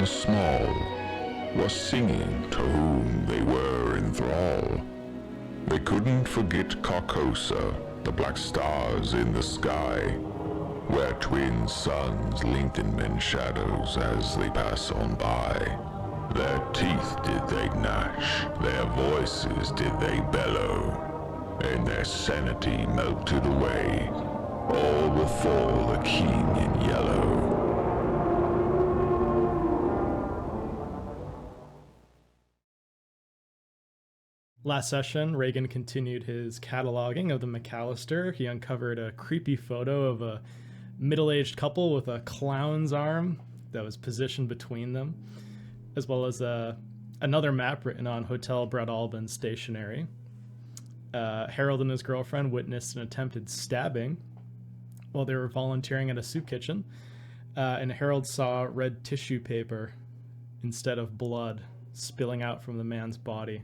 small, was singing to whom they were in thrall. They couldn't forget Carcosa, the black stars in the sky, where twin suns linked in men's shadows as they pass on by. Their teeth did they gnash, their voices did they bellow, and their sanity melted away, all before the king in yellow. Last session, Reagan continued his cataloging of the McAllister. He uncovered a creepy photo of a middle-aged couple with a clown's arm that was positioned between them, as well as another map written on Hotel Breadalbin stationery. Harold and his girlfriend witnessed an attempted stabbing while they were volunteering at a soup kitchen, and Harold saw red tissue paper instead of blood spilling out from the man's body.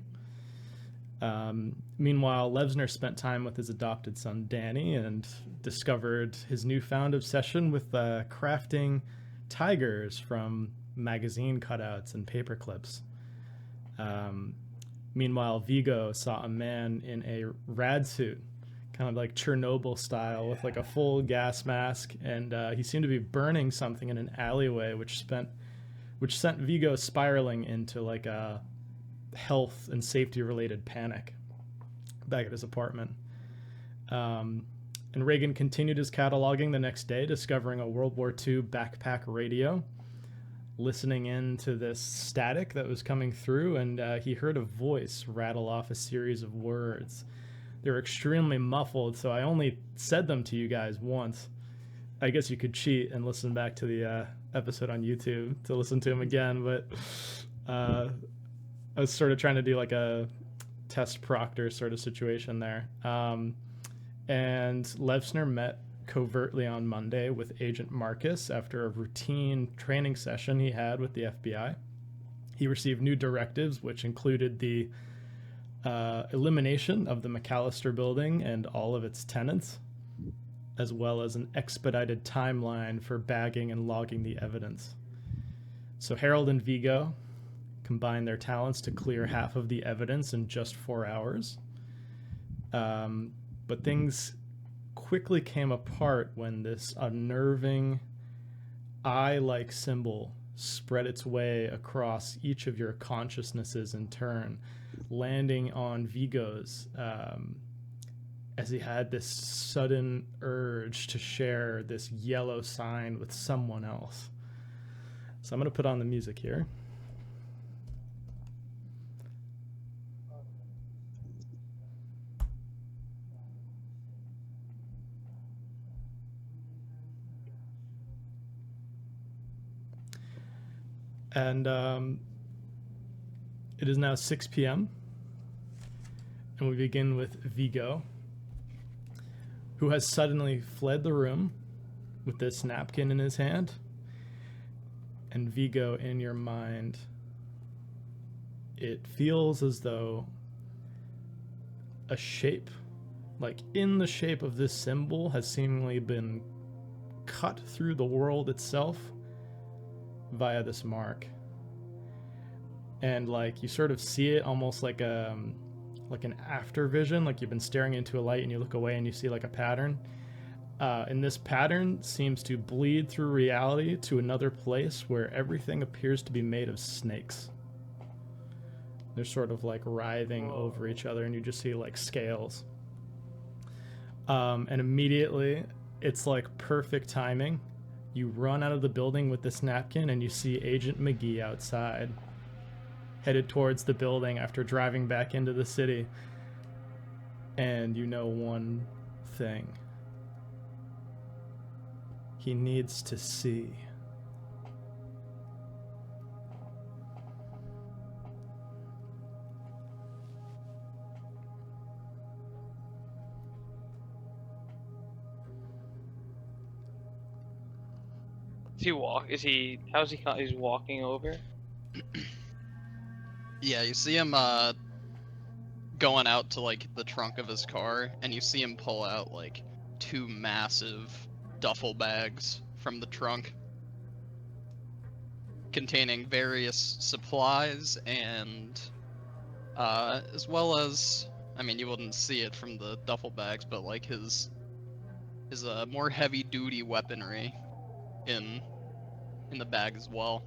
Meanwhile, Levsner spent time with his adopted son Danny and discovered his newfound obsession with crafting tigers from magazine cutouts and paper clips. Meanwhile, Vigo saw a man in a rad suit, kind of like Chernobyl style, with like a full gas mask, and he seemed to be burning something in an alleyway, which sent Vigo spiraling into like a health and safety related panic back at his apartment. And Reagan continued his cataloging the next day, discovering a World War II backpack radio, listening in to this static that was coming through, and he heard a voice rattle off a series of words. They were extremely muffled, so I only said them to you guys once. I guess you could cheat and listen back to the episode on YouTube to listen to him again, but I was sort of trying to do like a test proctor sort of situation there. And Levsner met covertly on Monday with Agent Marcus after a routine training session he had with the FBI. He received new directives, which included the elimination of the McAllister building and all of its tenants, as well as an expedited timeline for bagging and logging the evidence. So Harold and Vigo combined their talents to clear half of the evidence in just 4 hours. But things quickly came apart when this unnerving eye-like symbol spread its way across each of your consciousnesses in turn, landing on Vigo's as he had this sudden urge to share this yellow sign with someone else. So I'm going to put on the music here. And it is now 6 p.m. And we begin with Vigo, who has suddenly fled the room with this napkin in his hand. And Vigo, in your mind, it feels as though a shape, like in the shape of this symbol, has seemingly been cut through the world itself via this mark. And like you sort of see it almost like an after vision, like you've been staring into a light and you look away and you see like a pattern. And this pattern seems to bleed through reality to another place where everything appears to be made of snakes. They're sort of like writhing over each other, and you just see like scales. And immediately it's like perfect timing. You run out of the building with this napkin and you see Agent McGee outside, headed towards the building after driving back into the city. And you know one thing. He needs to see. How's he's walking over? Yeah, you see him going out to like the trunk of his car, and you see him pull out like 2 massive duffel bags from the trunk. containing various supplies and as well as, I mean, you wouldn't see it from the duffel bags, but like his more heavy duty weaponry in the bag as well.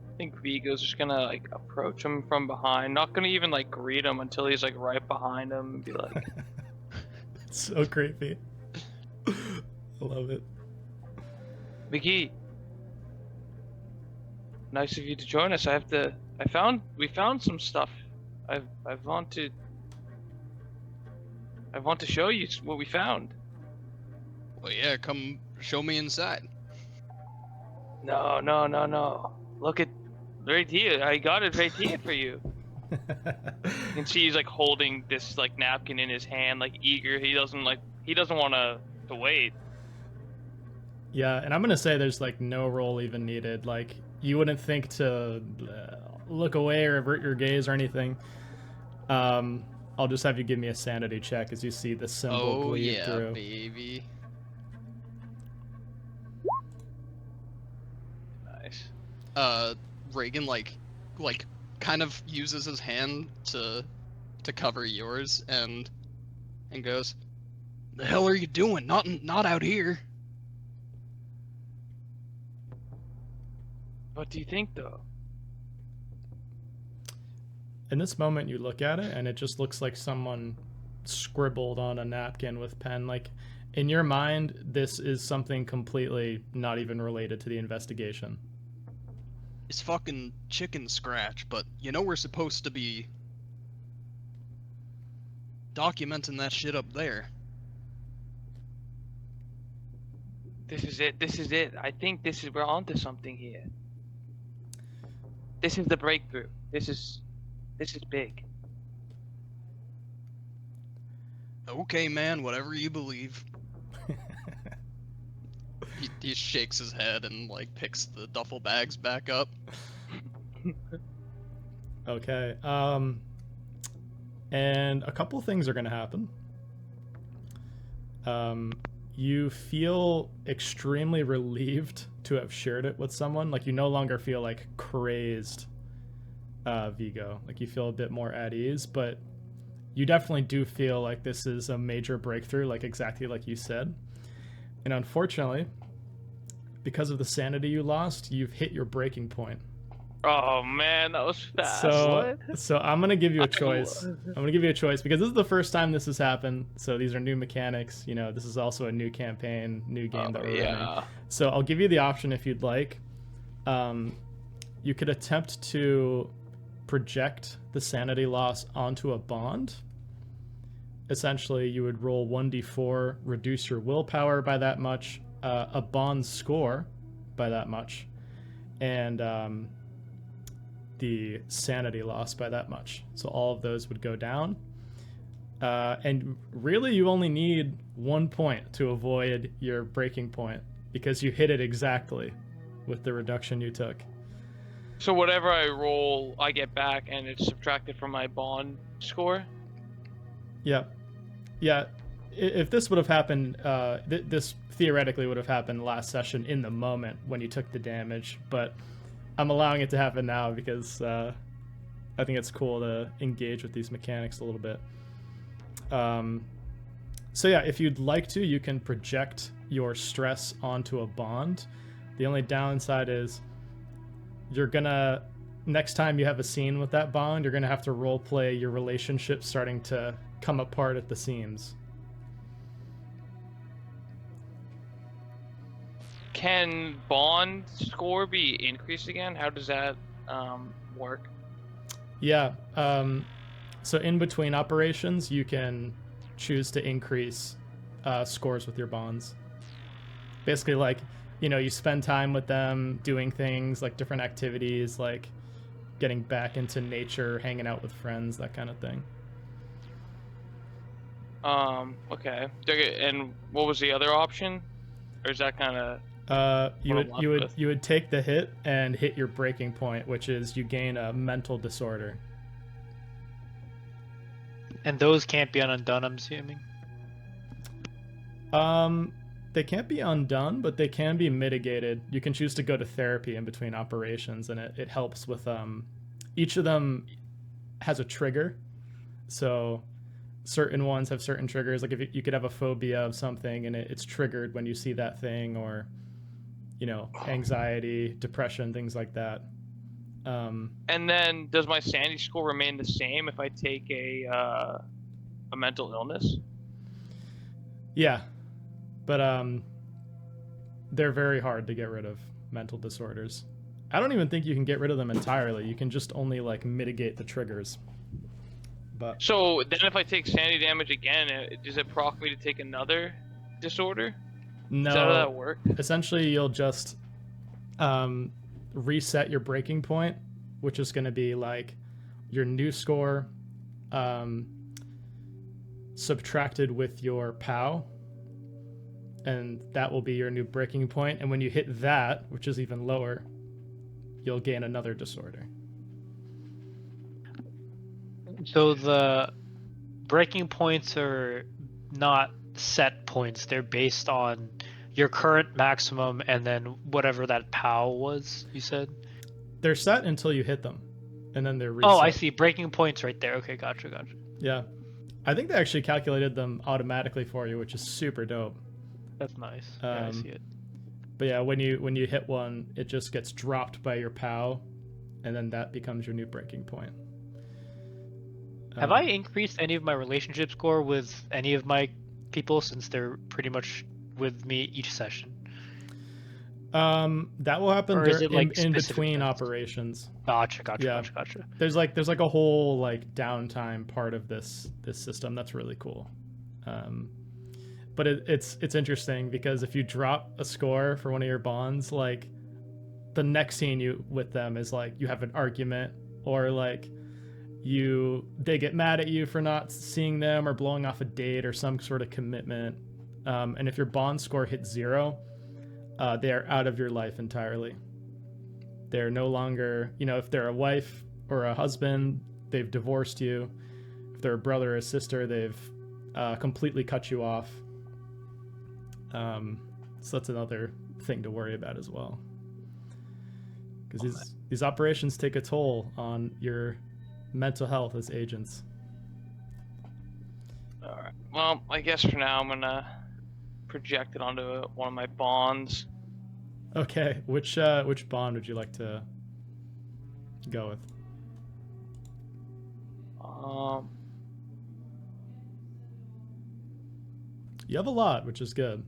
I think Vigo's just gonna like approach him from behind, not gonna even like greet him until he's like right behind him and be like, It's so creepy. I love it. McGee, nice of you to join us. We found some stuff. I want to show you what we found. Well, yeah, come show me inside. No. Look at right here. I got it right here for you. You can see he's like holding this like napkin in his hand, like eager. He doesn't want to wait. Yeah, and I'm gonna say there's like no roll even needed. Like you wouldn't think to look away or avert your gaze or anything. I'll just have you give me a sanity check as you see the symbol bleed through. Oh yeah, baby. Nice. Reagan like kind of uses his hand to cover yours and goes, "The hell are you doing? Not out here." What do you think though? In this moment, you look at it, and it just looks like someone scribbled on a napkin with pen. Like, in your mind, this is something completely not even related to the investigation. It's fucking chicken scratch, but you know we're supposed to be documenting that shit up there. This is it. I think we're onto something here. This is the breakthrough. This is big. Okay, man, whatever you believe. He shakes his head and like picks the duffel bags back up. Okay. And a couple things are going to happen. You feel extremely relieved to have shared it with someone. Like, you no longer feel like crazed, Vigo. Like, you feel a bit more at ease, but you definitely do feel like this is a major breakthrough, like exactly like you said. And unfortunately, because of the sanity you lost, you've hit your breaking point. Oh man, that was fast. So I'm gonna give you a choice. I'm gonna give you a choice because this is the first time this has happened. So these are new mechanics. You know, this is also a new campaign, new game that we're running. So I'll give you the option if you'd like. You could attempt to project the sanity loss onto a bond. Essentially, you would roll 1d4, reduce your willpower by that much, a bond score by that much, and the sanity loss by that much. So all of those would go down. And really, you only need 1 point to avoid your breaking point because you hit it exactly with the reduction you took. So whatever I roll, I get back, and it's subtracted from my bond score? Yeah. If this would have happened, this theoretically would have happened last session in the moment when you took the damage, but I'm allowing it to happen now because I think it's cool to engage with these mechanics a little bit. So yeah, if you'd like to, you can project your stress onto a bond. The only downside is you're gonna, next time you have a scene with that bond, you're gonna have to role play your relationship starting to come apart at the seams. Can bond score be increased again? How does that work? Yeah. So in between operations, you can choose to increase scores with your bonds. Basically, like, you know, you spend time with them doing things like different activities, like getting back into nature, hanging out with friends, that kind of thing. Okay. And what was the other option? Or is that kind of you would take the hit and hit your breaking point, which is you gain a mental disorder. And those can't be undone, I'm assuming. they can't be undone, but they can be mitigated. You can choose to go to therapy in between operations, and it helps with each of them has a trigger. So certain ones have certain triggers. Like if you could have a phobia of something and it's triggered when you see that thing, or anxiety, depression, things like that. And then does my sanity score remain the same if I take a mental illness? Yeah, but they're very hard to get rid of, mental disorders. I don't even think you can get rid of them entirely. You can just only like mitigate the triggers. But So then if I take sanity damage again, does it proc me to take another disorder? no, Is that how that works? essentially you'll just reset your breaking point, which is going to be like your new score subtracted with your POW, and that will be your new breaking point. And when you hit that, which is even lower, you'll gain another disorder. So the breaking points are not set points. They're based on your current maximum and then whatever that POW was, you said? They're set until you hit them, and then they're reset. Oh, I see. Breaking points right there. Okay, gotcha. Yeah. I think they actually calculated them automatically for you, which is super dope. That's nice. Yeah, I see it. But yeah, when you hit one, it just gets dropped by your POW, and then that becomes your new breaking point. Have I increased any of my relationship score with any of my people since they're pretty much with me each session? That will happen Or is it, like, in specific between tests? operations. Gotcha. Yeah. There's like a whole like downtime part of this system that's really cool. But it's interesting because if you drop a score for one of your bonds, like the next scene you with them is like you have an argument, or like they get mad at you for not seeing them or blowing off a date or some sort of commitment. And if your bond score hits 0, they are out of your life entirely. They're no longer, if they're a wife or a husband, they've divorced you. If they're a brother or a sister, they've completely cut you off. So that's another thing to worry about as well. Because these operations take a toll on your mental health as agents. All right. Well, I guess for now I'm gonna project it onto one of my bonds. Okay, which bond would you like to go with? You have a lot, which is good.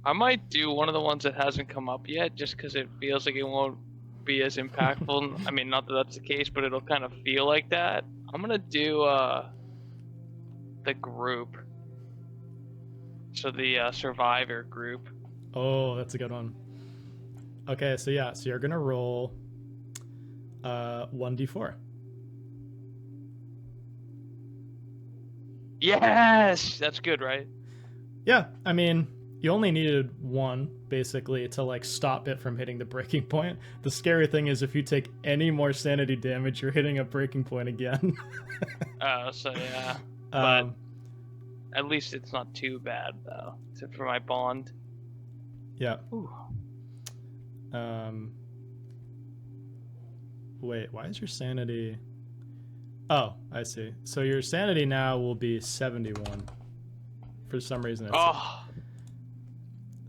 I might do one of the ones that hasn't come up yet, just because it feels like it won't be as impactful. I mean, not that that's the case, but it'll kind of feel like that. I'm gonna do the group. So the survivor group. Oh, that's a good one. Okay, so you're gonna roll 1d4. Yes, that's good, right? Yeah, I mean, you only needed one basically to like stop it from hitting the breaking point. The scary thing is if you take any more sanity damage, you're hitting a breaking point again. So yeah, but at least it's not too bad though, except for my bond. Yeah. Ooh. Wait, why is your sanity? Oh, I see. So your sanity now will be 71. For some reason,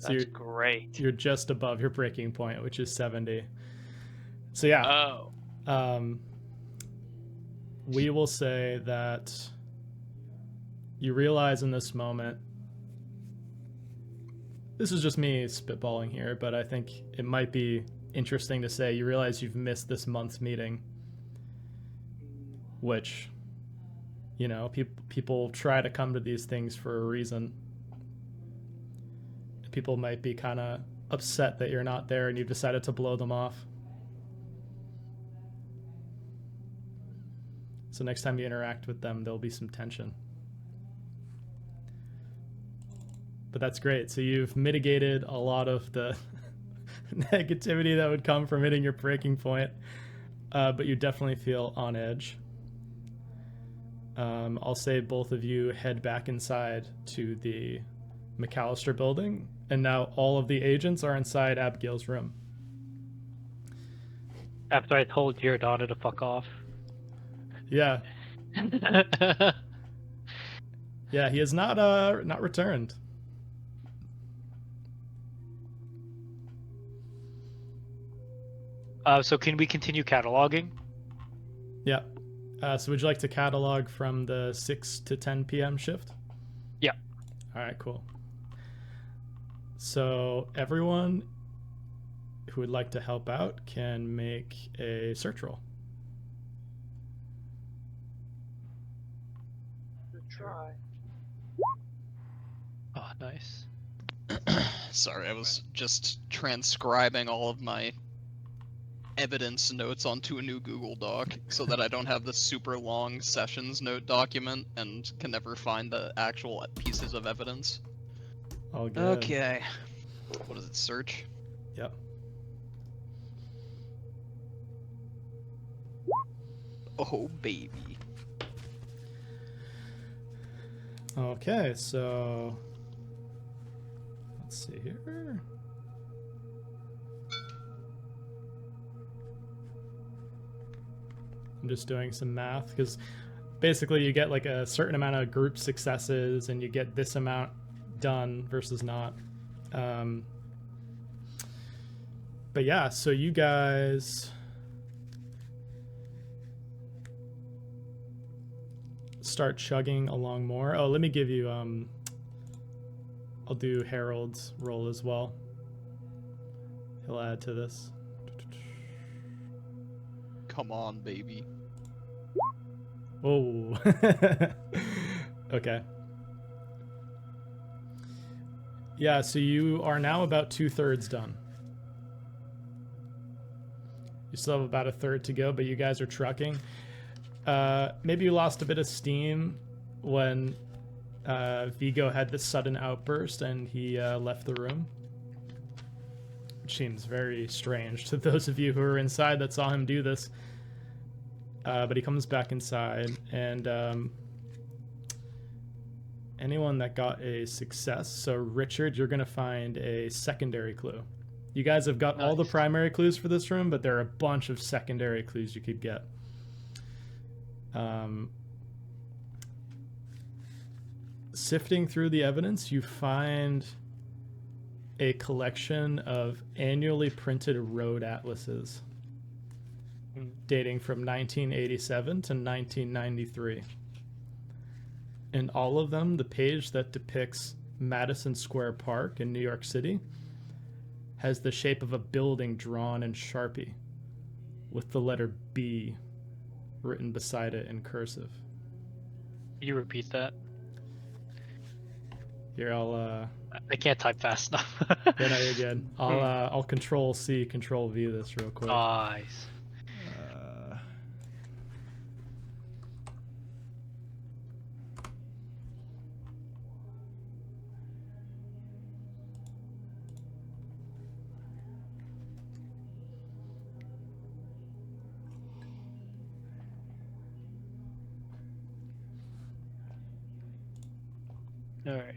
That's great. You're just above your breaking point, which is 70. So yeah. Oh. We will say that you realize in this moment. This is just me spitballing here, but I think it might be interesting to say you realize you've missed this month's meeting, which, people try to come to these things for a reason. People might be kind of upset that you're not there and you've decided to blow them off. So next time you interact with them, there'll be some tension. But that's great. So you've mitigated a lot of the negativity that would come from hitting your breaking point, but you definitely feel on edge. I'll say both of you head back inside to the McAllister building, and now all of the agents are inside Abigail's room. After I told Giordano to fuck off. Yeah, yeah, he has not returned. So can we continue cataloging? Yeah. So would you like to catalog from the 6 to 10 p.m. shift? Yeah. All right, cool. So everyone who would like to help out can make a search roll. Try. Oh, nice. Sorry, I was just transcribing all of my evidence notes onto a new Google Doc so that I don't have the super long sessions note document and can never find the actual pieces of evidence. All good. Okay. What does it search? Yep. Oh, baby. Okay, so let's see here. I'm just doing some math because basically you get like a certain amount of group successes and you get this amount done versus not. But yeah, so you guys start chugging along more. Oh, let me give you I'll do Harold's roll as well. He'll add to this. Come on, baby. Oh. Okay. Yeah, so you are now about 2/3 done. You still have about a third to go, but you guys are trucking. Maybe you lost a bit of steam when Vigo had this sudden outburst and he left the room. Which seems very strange to those of you who are inside that saw him do this. But he comes back inside, and anyone that got a success, so Richard, you're going to find a secondary clue. You guys have got all the primary clues for this room, but there are a bunch of secondary clues you could get. Sifting through the evidence, you find a collection of annually printed road atlases dating from 1987 to 1993. In all of them, the page that depicts Madison Square Park in New York City has the shape of a building drawn in Sharpie with the letter B written beside it in cursive. Can you repeat that? Here, I'll I can't type fast enough. yeah, no, you're good. I'll Control C, Control V this real quick. Nice. All right.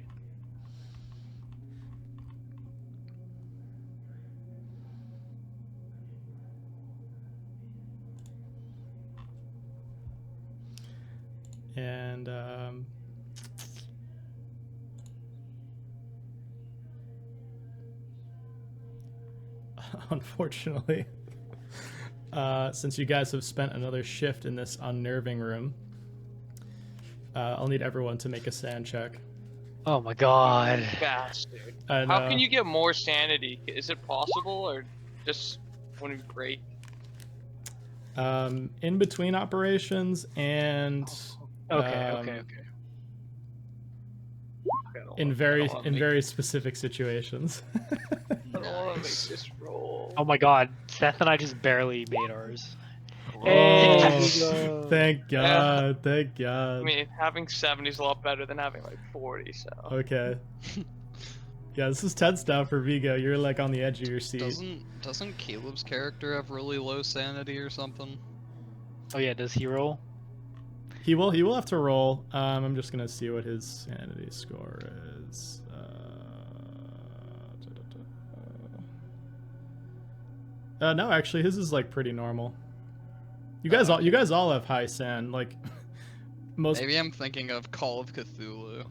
And unfortunately, since you guys have spent another shift in this unnerving room, I'll need everyone to make a sand check. Oh my god. Bastard. I How know. can you get more sanity? Is it possible, or just wouldn't it be great? In between operations and Okay. in very specific situations. I don't want to make this roll. Oh my god. Seth and I just barely made ours. Oh, thank God, thank I God. mean, having 70 is a lot better than having like 40. So. Okay. Yeah, this is tense now for Vigo. You're like on the edge of your seat. Doesn't Caleb's character have really low sanity or something? Oh yeah, does he roll? He will have to roll. I'm just gonna see what his sanity score is. No, actually, his is like pretty normal. You guys all have high sand. Like most. Maybe I'm thinking of Call of Cthulhu.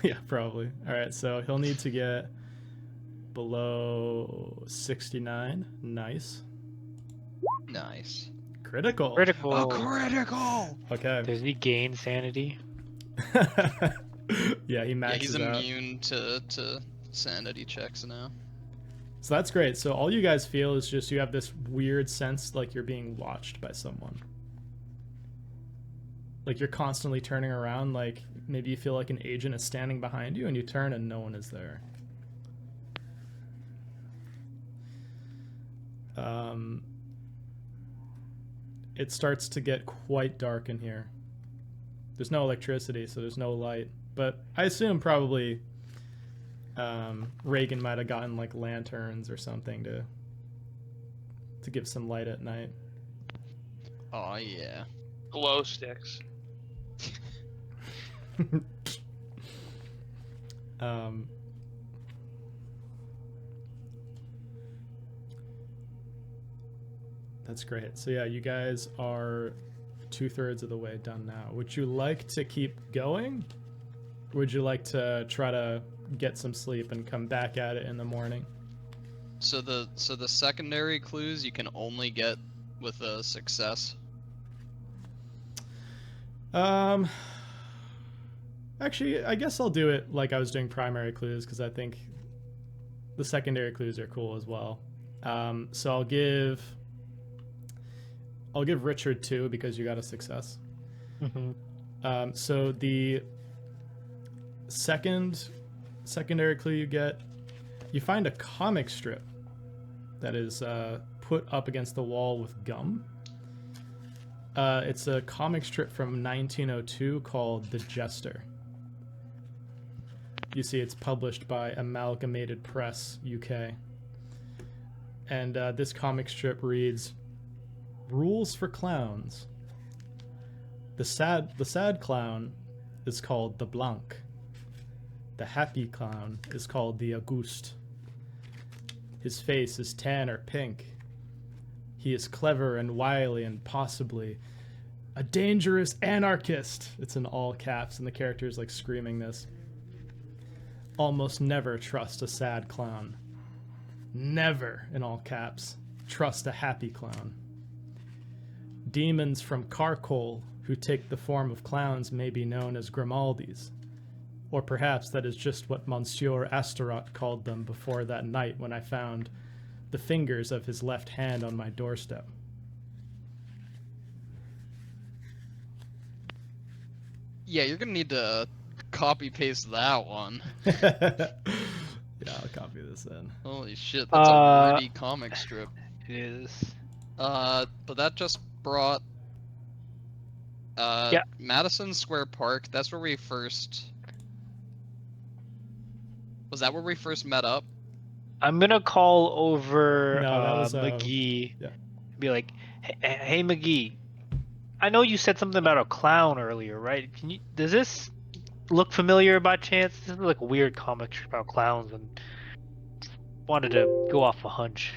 Yeah, probably. All right, so he'll need to get below 69. Nice. Nice. Critical. Critical. A critical! Okay. Does he gain sanity? Yeah, he Yeah, maxes he's out. immune to sanity checks now. So that's great. So all you guys feel is just you have this weird sense like you're being watched by someone. Like you're constantly turning around, like maybe you feel like an agent is standing behind you and you turn and no one is there. It starts to get quite dark in here. There's no electricity, so there's no light. But I assume probably Reagan might have gotten like lanterns or something to give some light at night. Oh yeah. Glow sticks. That's great. So yeah, you guys are 2/3 of the way done now. Would you like to keep going? Would you like to try to get some sleep and come back at it in the morning? So the secondary clues you can only get with a success. Actually, I guess I'll do it like I was doing primary clues because I think the secondary clues are cool as well. So I'll give Richard 2 because you got a success. Mm-hmm. So the secondary clue you get, you find a comic strip that is put up against the wall with gum. It's a comic strip from 1902 called The Jester. You see it's published by Amalgamated Press, UK. And this comic strip reads, "Rules for clowns. The sad clown is called the Blanc. The happy clown is called the Auguste. His face is tan or pink. He is clever and wily and possibly a dangerous anarchist." It's in all caps, and the character is like screaming this. "Almost never trust a sad clown. Never," in all caps, "trust a happy clown. Demons from Carcoal who take the form of clowns may be known as Grimaldis. Or perhaps that is just what Monsieur Astaroth called them before that night when I found the fingers of his left hand on my doorstep." Yeah, you're gonna need to copy paste that one. Yeah, I'll copy this in. Holy shit, that's a Uh, pretty comic strip. It is. But that just brought Yeah. Madison Square Park. That's where we first. Was that where we first met up? I'm gonna call over No, that was, McGee. yeah. Be like, hey McGee, I know you said something about a clown earlier, right? Does this look familiar by chance? This is like a weird comic strip about clowns, and wanted to go off a hunch.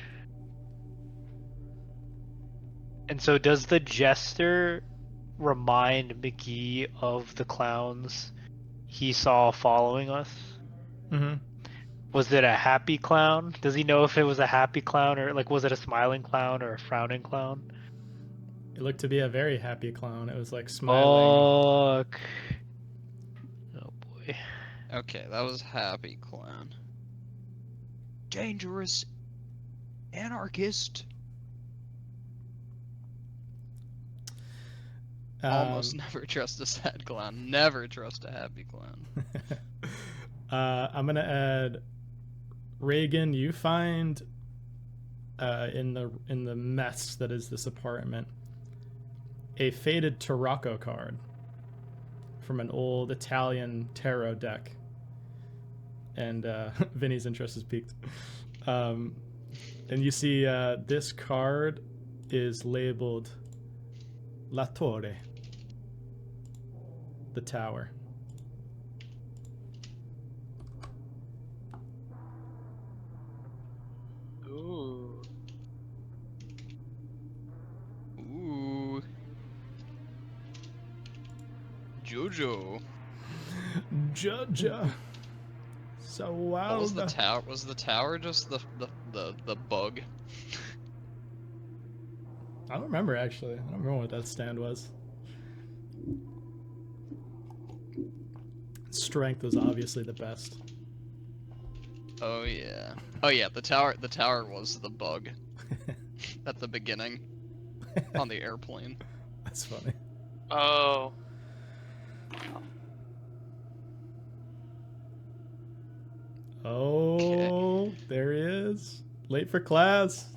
And so, does the Jester remind McGee of the clowns he saw following us? Mm-hmm. Was it a happy clown? Does he know if it was a happy clown, or like was it a smiling clown or a frowning clown? It looked to be a very happy clown. It was like smiling. Fuck. Oh boy. Okay, that was Happy Clown. Dangerous anarchist. Almost never trust a sad clown. Never trust a happy clown. I'm gonna add Reagan. You find in the mess that is this apartment a faded Tarocco card from an old Italian tarot deck, and Vinny's interest is piqued. And you see this card is labeled La Torre, the tower. Ooh. Jojo. Jaja. So What wild. was the tower? Was the tower just the bug? I don't remember actually. I don't remember what that stand was. Strength was obviously the best. Oh yeah. Oh yeah. The tower was the bug at the beginning on the airplane. That's funny. Oh. Oh, there he is. Late for class.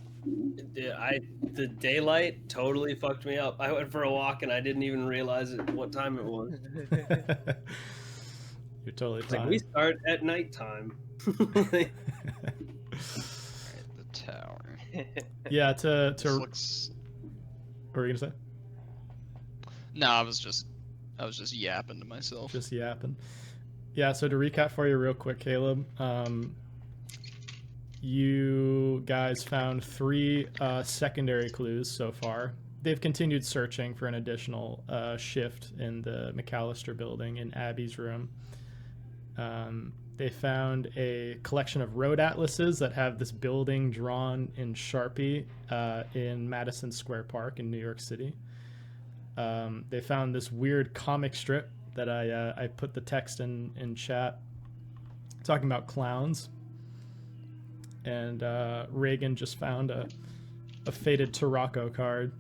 The daylight totally fucked me up. I went for a walk and I didn't even realize what time it was. You're totally It's like fine. we start at nighttime. The tower. Yeah, This to looks. what were you gonna say? No, I was just yapping to myself. Just yapping. Yeah, so to recap for you real quick, Caleb, you guys found 3 secondary clues so far. They've continued searching for an additional shift in the McAllister building in Abby's room. They found a collection of road atlases that have this building drawn in Sharpie in Madison Square Park in New York City. They found this weird comic strip that I put the text in chat talking about clowns. And Reagan just found a faded Tarocco card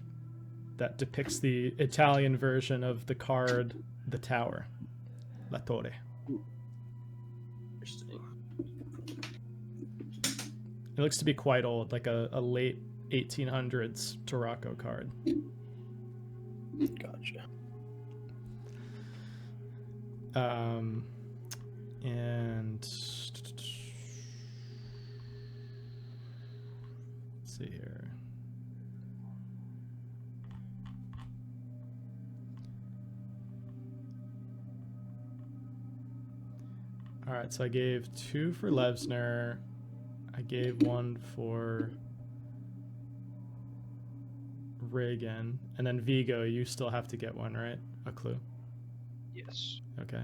that depicts the Italian version of the card, the Tower, La Torre. Interesting. It looks to be quite old, like a late 1800s Tarocco card. Gotcha. And let's see here. All right, so I gave 2 for Levsner. I gave 1 for Reagan, and then Vigo, you still have to get one, right? A clue. Yes. Okay.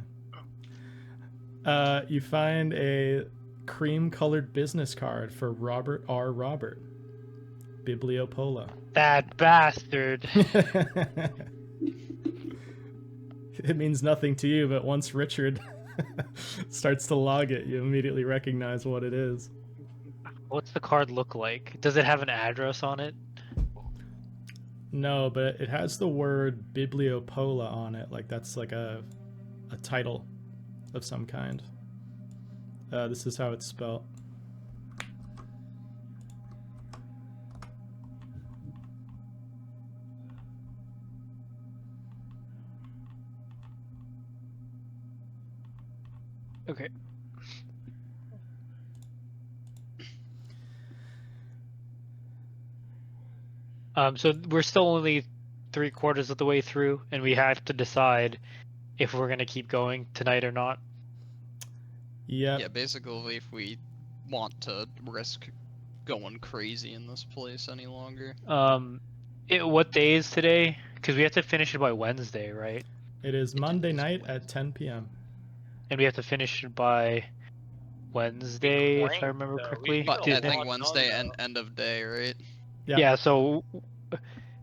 You find a cream-colored business card for Robert R. Robert. Bibliopola. That bastard. It means nothing to you, but once Richard starts to log it, you immediately recognize what it is. What's the card look like? Does it have an address on it? No, but it has the word Bibliopola on it, like that's like a title of some kind. This is how it's spelled. Okay. So we're still only 3/4 of the way through, and we have to decide if we're gonna keep going tonight or not. Yep. Yeah, basically, if we want to risk going crazy in this place any longer. What day is today? Because we have to finish it by Wednesday, right? It is Monday night at 10 p.m. And we have to finish it by Wednesday, if I crank, remember though. correctly. We But got I a think lot Wednesday done, and though. end of day, right? Yeah. Yeah, so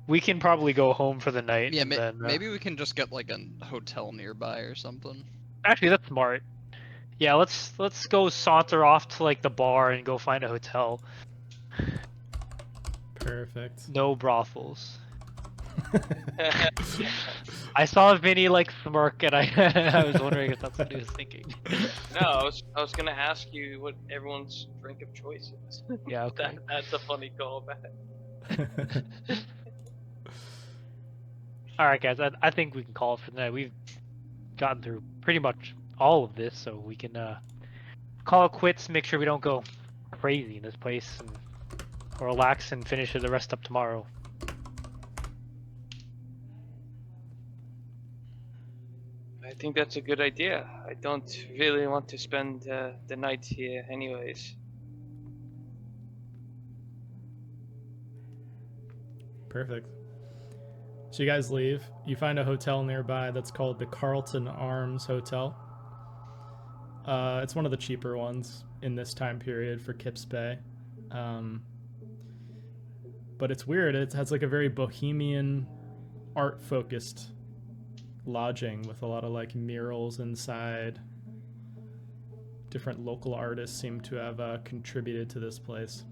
we can probably go home for the night. Yeah, and then, maybe we can just get like a hotel nearby or something. Actually, that's smart. Yeah, let's go saunter off to like the bar and go find a hotel. Perfect. No brothels. I saw Vinny like smirk, and I was wondering if that's what he was thinking. No, I was gonna ask you what everyone's drink of choice is. Yeah, okay. That's a funny callback. All right, guys. I think we can call it for the night. We've gotten through pretty much all of this, so we can call it quits. Make sure we don't go crazy in this place, and relax and finish the rest up tomorrow. I think that's a good idea. I don't really want to spend the night here, anyways. Perfect. So you guys leave. You find a hotel nearby that's called the Carlton Arms Hotel. It's one of the cheaper ones in this time period for Kips Bay. But it's weird. It has like a very bohemian, art-focused lodging with a lot of like murals inside. Different local artists seem to have contributed to this place.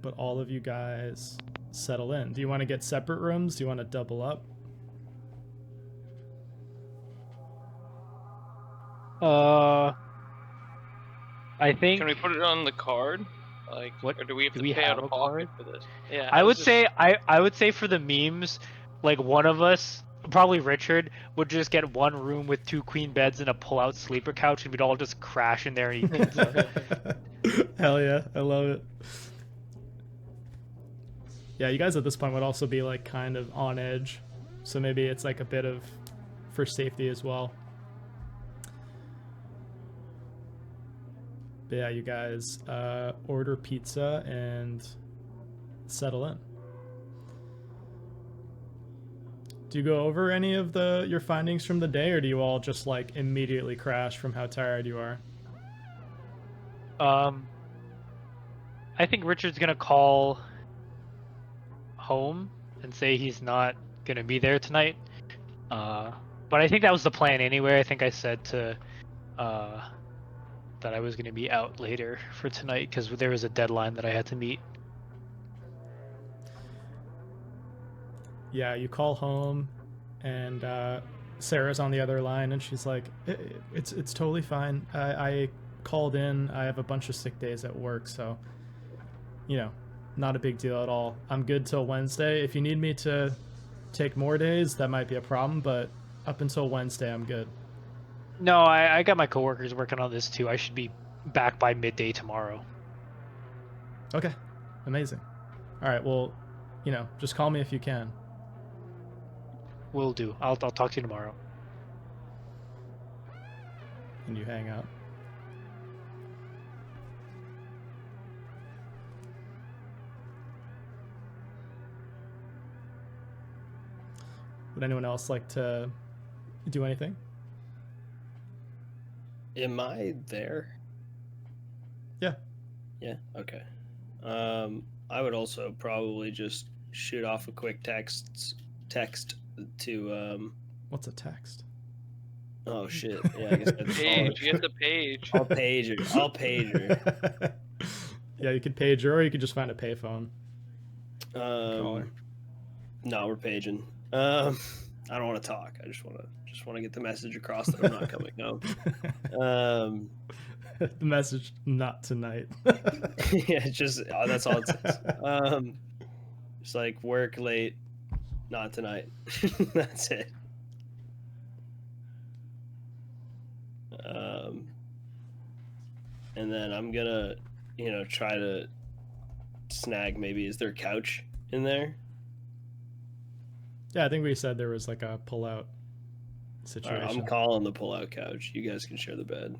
But all of you guys settle in. Do you want to get separate rooms? Do you want to double up? I think Can we put it on the card? Like, What? or do we have Do to we pay have out a of pocket card? for this? Yeah. I how would does say I would say for the memes, like one of us, probably Richard, would just get one room with 2 queen beds and a pull-out sleeper couch, and we'd all just crash in there and eat pizza. Hell yeah, I love it. Yeah, you guys at this point would also be like kind of on edge, so maybe it's like a bit of for safety as well. But yeah, you guys order pizza and settle in. Do you go over any of your findings from the day, or do you all just like immediately crash from how tired you are? I think Richard's gonna call home and say he's not gonna be there tonight. But I think that was the plan anyway. I think I said to that I was gonna be out later for tonight because there was a deadline that I had to meet. Yeah, you call home, and Sarah's on the other line, and she's like, "It's totally fine. I called in. I have a bunch of sick days at work, so not a big deal at all. I'm good till Wednesday. If you need me to take more days, that might be a problem, but up until Wednesday, I'm good." No, I got my coworkers working on this too. I should be back by midday tomorrow. Okay, amazing. All right, well, just call me if you can. Will do. I'll talk to you tomorrow. And you hang up. Would anyone else like to do anything? Am I there? Yeah. Yeah. Okay. I would also probably just shoot off a quick text to What's a text? Oh shit! Yeah, I guess that's Page. You get the page. I'll page her. Yeah, you could page her, or you could just find a payphone. Call her. No, we're paging. I don't want to talk. I just want to get the message across that I'm not coming home. The message, not tonight. Yeah, just that's all it says. It's like work late, not tonight. That's it. And then I'm gonna, try to snag maybe, is there a couch in there? Yeah, I think we said there was like a pull-out All situation. right, I'm calling the pull-out couch. You guys can share the bed.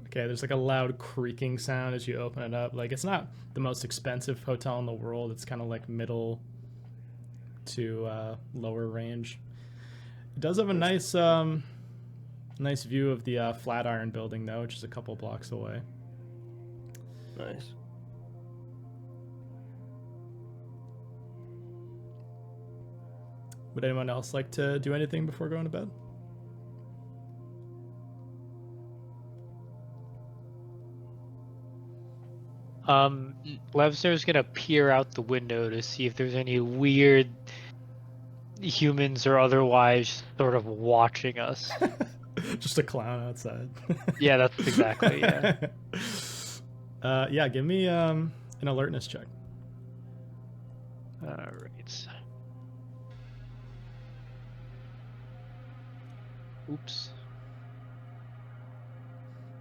Okay, there's like a loud creaking sound as you open it up. Like, it's not the most expensive hotel in the world. It's kind of like middle to lower range. It does have a nice nice view of the Flatiron building, though, which is a couple blocks away. Nice. Would anyone else like to do anything before going to bed? Levster's gonna peer out the window to see if there's any weird humans or otherwise sort of watching us. Just a clown outside. Yeah, that's exactly, yeah. Yeah, give me an alertness check. Alright. Oops.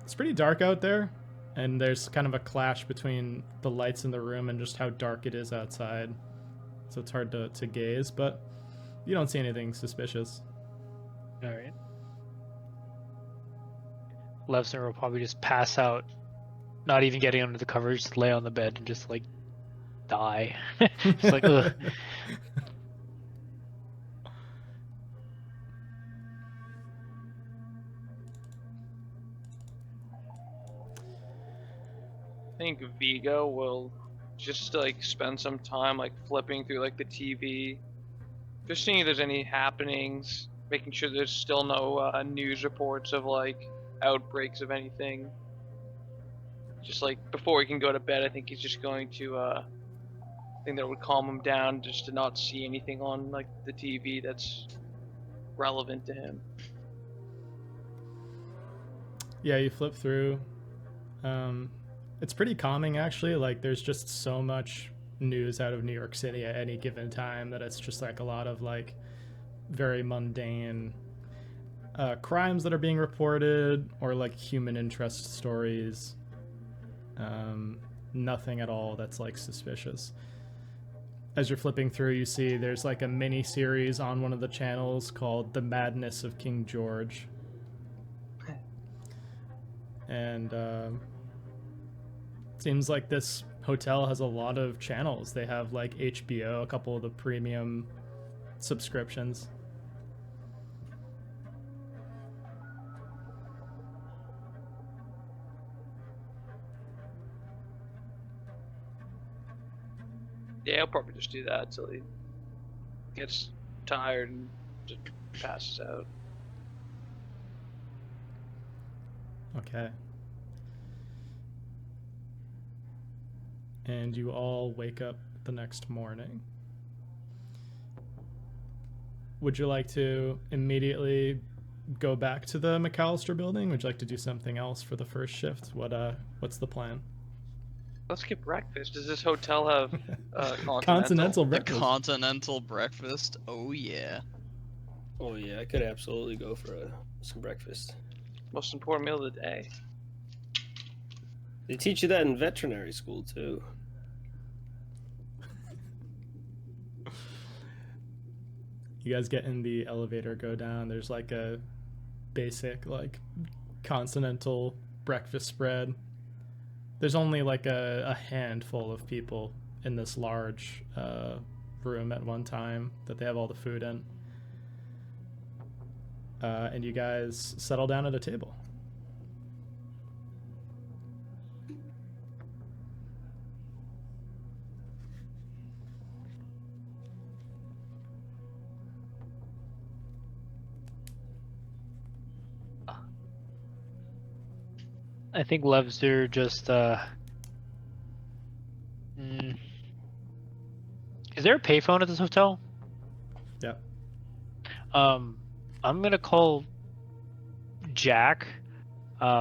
It's pretty dark out there, and there's kind of a clash between the lights in the room and just how dark it is outside. So it's hard to gaze, but you don't see anything suspicious. Alright. Levsner will probably just pass out, not even getting under the covers, just lay on the bed and just like die. Just like, ugh. I think Vigo will just like spend some time like flipping through like the TV, just seeing if there's any happenings, making sure there's still no news reports of like outbreaks of anything. Just like before he can go to bed, I think he's just going to thing that would calm him down, just to not see anything on like the TV that's relevant to him. Yeah, you flip through. It's pretty calming, actually. Like, there's just so much news out of New York City at any given time that it's just like a lot of like very mundane crimes that are being reported, or like human interest stories. Nothing at all that's like suspicious. As you're flipping through, you see there's like a mini series on one of the channels called The Madness of King George. And seems like this hotel has a lot of channels. They have like HBO, a couple of the premium subscriptions. Yeah, he'll probably just do that until he gets tired and just passes out. Okay. And you all wake up the next morning. Would you like to immediately go back to the McAllister building? Would you like to do something else for the first shift? What's the plan? Let's get breakfast. Does this hotel have Continental The breakfast. continental breakfast. Oh yeah. Oh yeah, I could absolutely go for some breakfast. Most important meal of the day. They teach you that in veterinary school too. You guys get in the elevator, go down. There's like a basic like continental breakfast spread. There's only like a handful of people in this large room at one time that they have all the food in. And you guys settle down at a table. I think Levster just Is there a payphone at this hotel? Yeah. I'm gonna call Jack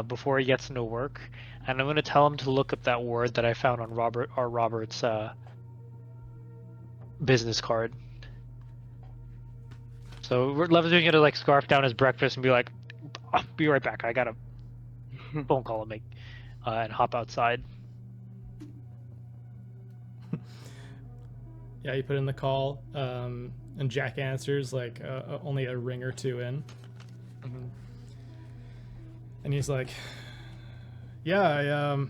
before he gets into work, and I'm gonna tell him to look up that word that I found on Robert's business card. So Levster's gonna like scarf down his breakfast and be like, "I'll be right back. I got a phone call to make," and hop outside. Yeah, you put in the call, and Jack answers like only a ring or two in. And he's like, "Yeah,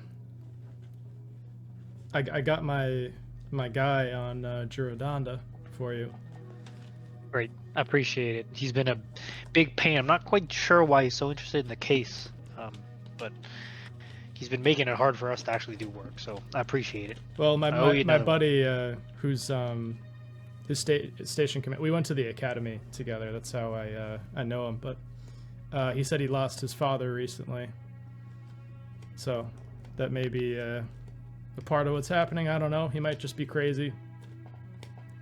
I got my guy on Girodonda for you." Great, I appreciate it. He's been a big pain. I'm not quite sure why he's so interested in the case, but he's been making it hard for us to actually do work. So I appreciate it. Well, my owe you another buddy, who's his station command, we went to the academy together. That's how I know him. But he said he lost his father recently, so that may be a part of what's happening. I don't know. He might just be crazy.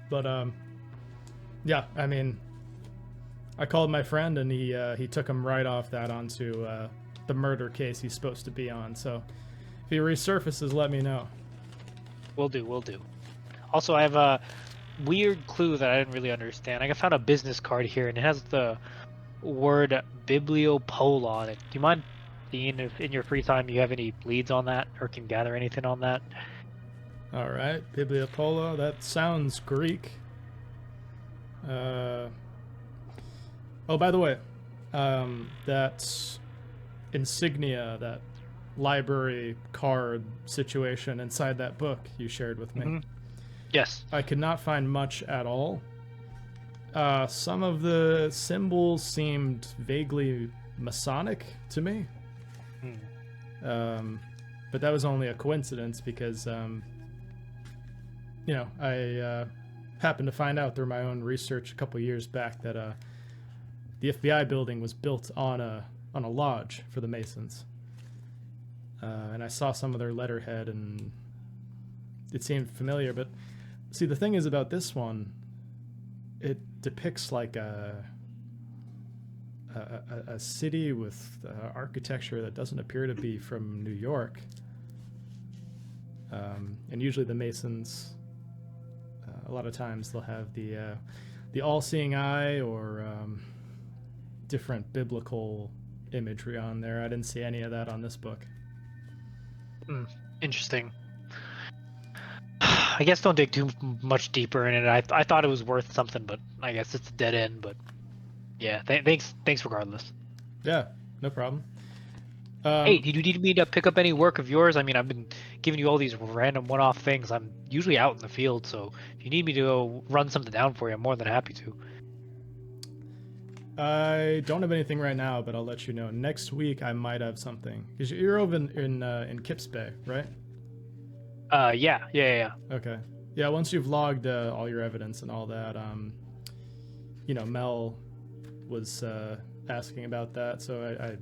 But yeah, I mean, I called my friend and he took him right off that onto the murder case he's supposed to be on. So if he resurfaces, let me know. We'll do. Also, I have a weird clue that I didn't really understand. I found a business card here, and it has the word bibliopole on it. Do you mind seeing if in your free time you have any leads on that, or can gather anything on that? All right, bibliopolo. That sounds Greek. Oh, by the way, that's insignia, that library card situation inside that book you shared with me. Yes. I could not find much at all. Some of the symbols seemed vaguely Masonic to me. But that was only a coincidence because, I happened to find out through my own research a couple years back that the FBI building was built on a lodge for the Masons. And I saw some of their letterhead and it seemed familiar. But see, the thing is about this one, it depicts like a city with architecture that doesn't appear to be from New York. And usually the Masons, a lot of times they'll have the all-seeing eye or different biblical imagery on there. I didn't see any of that on this book. Interesting. I guess don't dig too much deeper in it. I thought it was worth something, but I guess it's a dead end. But yeah, thanks regardless. Yeah, no problem. Hey, did you need me to pick up any work of yours? I mean, I've been giving you all these random one-off things. I'm usually out in the field, so if you need me to go run something down for you, I'm more than happy to. I don't have anything right now, but I'll let you know. Next week I might have something. Because you're over in Kips Bay, right? Yeah. Okay. Yeah, once you've logged all your evidence and all that, Mel was asking about that, so I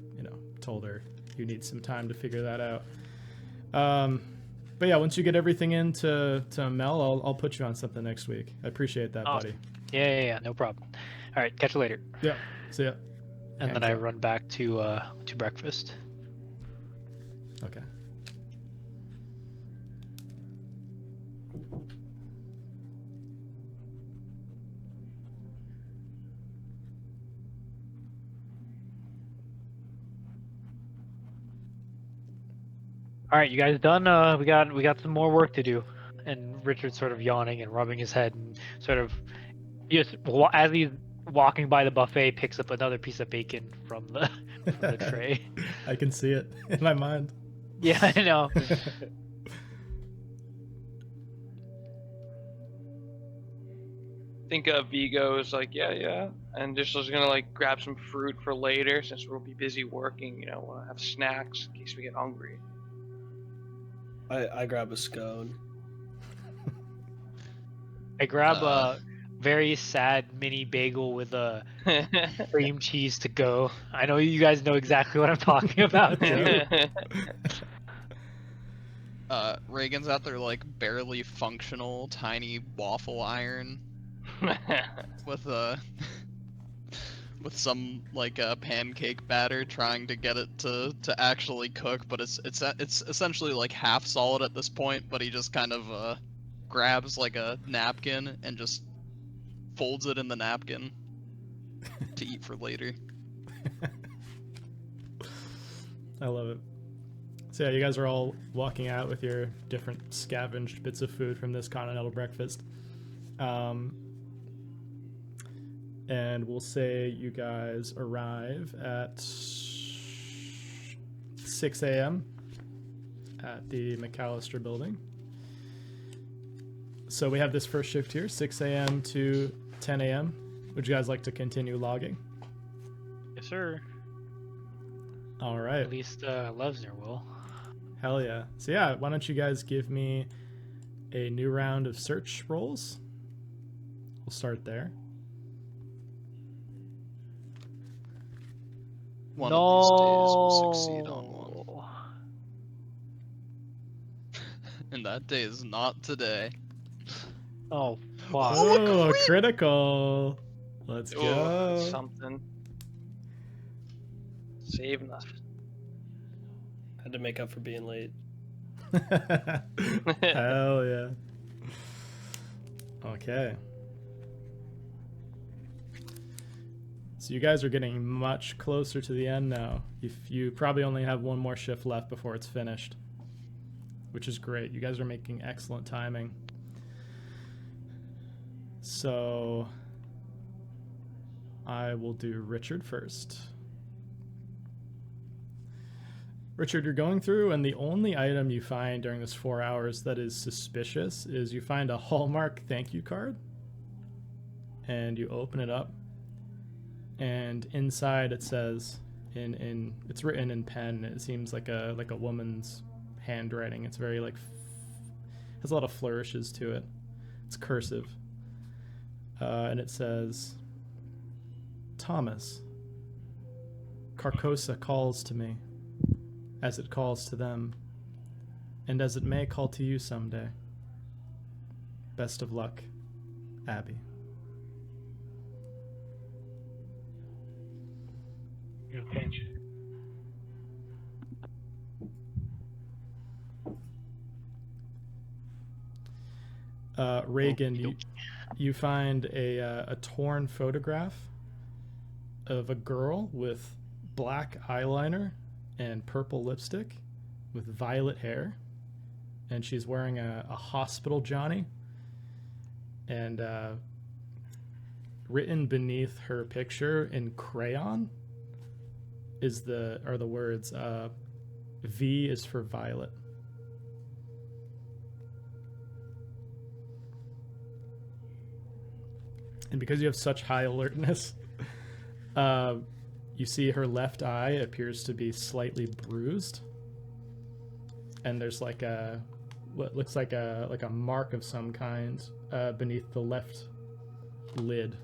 told her you need some time to figure that out. But yeah, once you get everything into Mel, I'll put you on something next week. I appreciate that, Awesome. buddy. Yeah, no problem. All right, catch you later. Yeah, see ya. And then I run back to breakfast. Okay. All right, you guys done? We got some more work to do. And Richard's sort of yawning and rubbing his head and sort of just as he's walking by the buffet, picks up another piece of bacon from the tray. I can see it in my mind. Yeah, I know. Think Vigo is like, yeah, and just was gonna like grab some fruit for later since we'll be busy working. Have snacks in case we get hungry. I grab a scone. I grab a very sad mini bagel with a cream cheese to go. I know you guys know exactly what I'm talking about too. Reagan's at their like barely functional tiny waffle iron with with some like pancake batter, trying to get it to actually cook, but it's essentially like half solid at this point. But he just kind of grabs like a napkin and just folds it in the napkin to eat for later. I love it. So yeah, you guys are all walking out with your different scavenged bits of food from this continental breakfast. And we'll say you guys arrive at 6 a.m. at the McAllister building. So we have this first shift here, 6 a.m. to 10 a.m. Would you guys like to continue logging? Yes, sir. All right. At least Lesnar will. Hell yeah. So yeah, why don't you guys give me a new round of search rolls? We'll start there. One of these days we'll succeed on one. And that day is not today. Oh, fuck. Oh, critical. Let's Oh, go. that's something. Saving us. Had to make up for being late. Hell yeah. Okay. So you guys are getting much closer to the end now. You probably only have one more shift left before it's finished, which is great. You guys are making excellent timing. So I will do Richard first. Richard, you're going through, and the only item you find during this 4 hours that is suspicious is you find a Hallmark thank you card, and you open it up, and inside it says, it's written in pen. It seems like a woman's handwriting. It's very has a lot of flourishes to it. It's cursive, and it says, "Thomas, Carcosa calls to me, as it calls to them, and as it may call to you someday. Best of luck, Abby." Thank you. Reagan, you find a torn photograph of a girl with black eyeliner and purple lipstick with violet hair, and she's wearing a hospital Johnny, and written beneath her picture in crayon are the words V is for Violet. And because you have such high alertness, you see her left eye appears to be slightly bruised, and there's what looks like a mark of some kind beneath the left lid.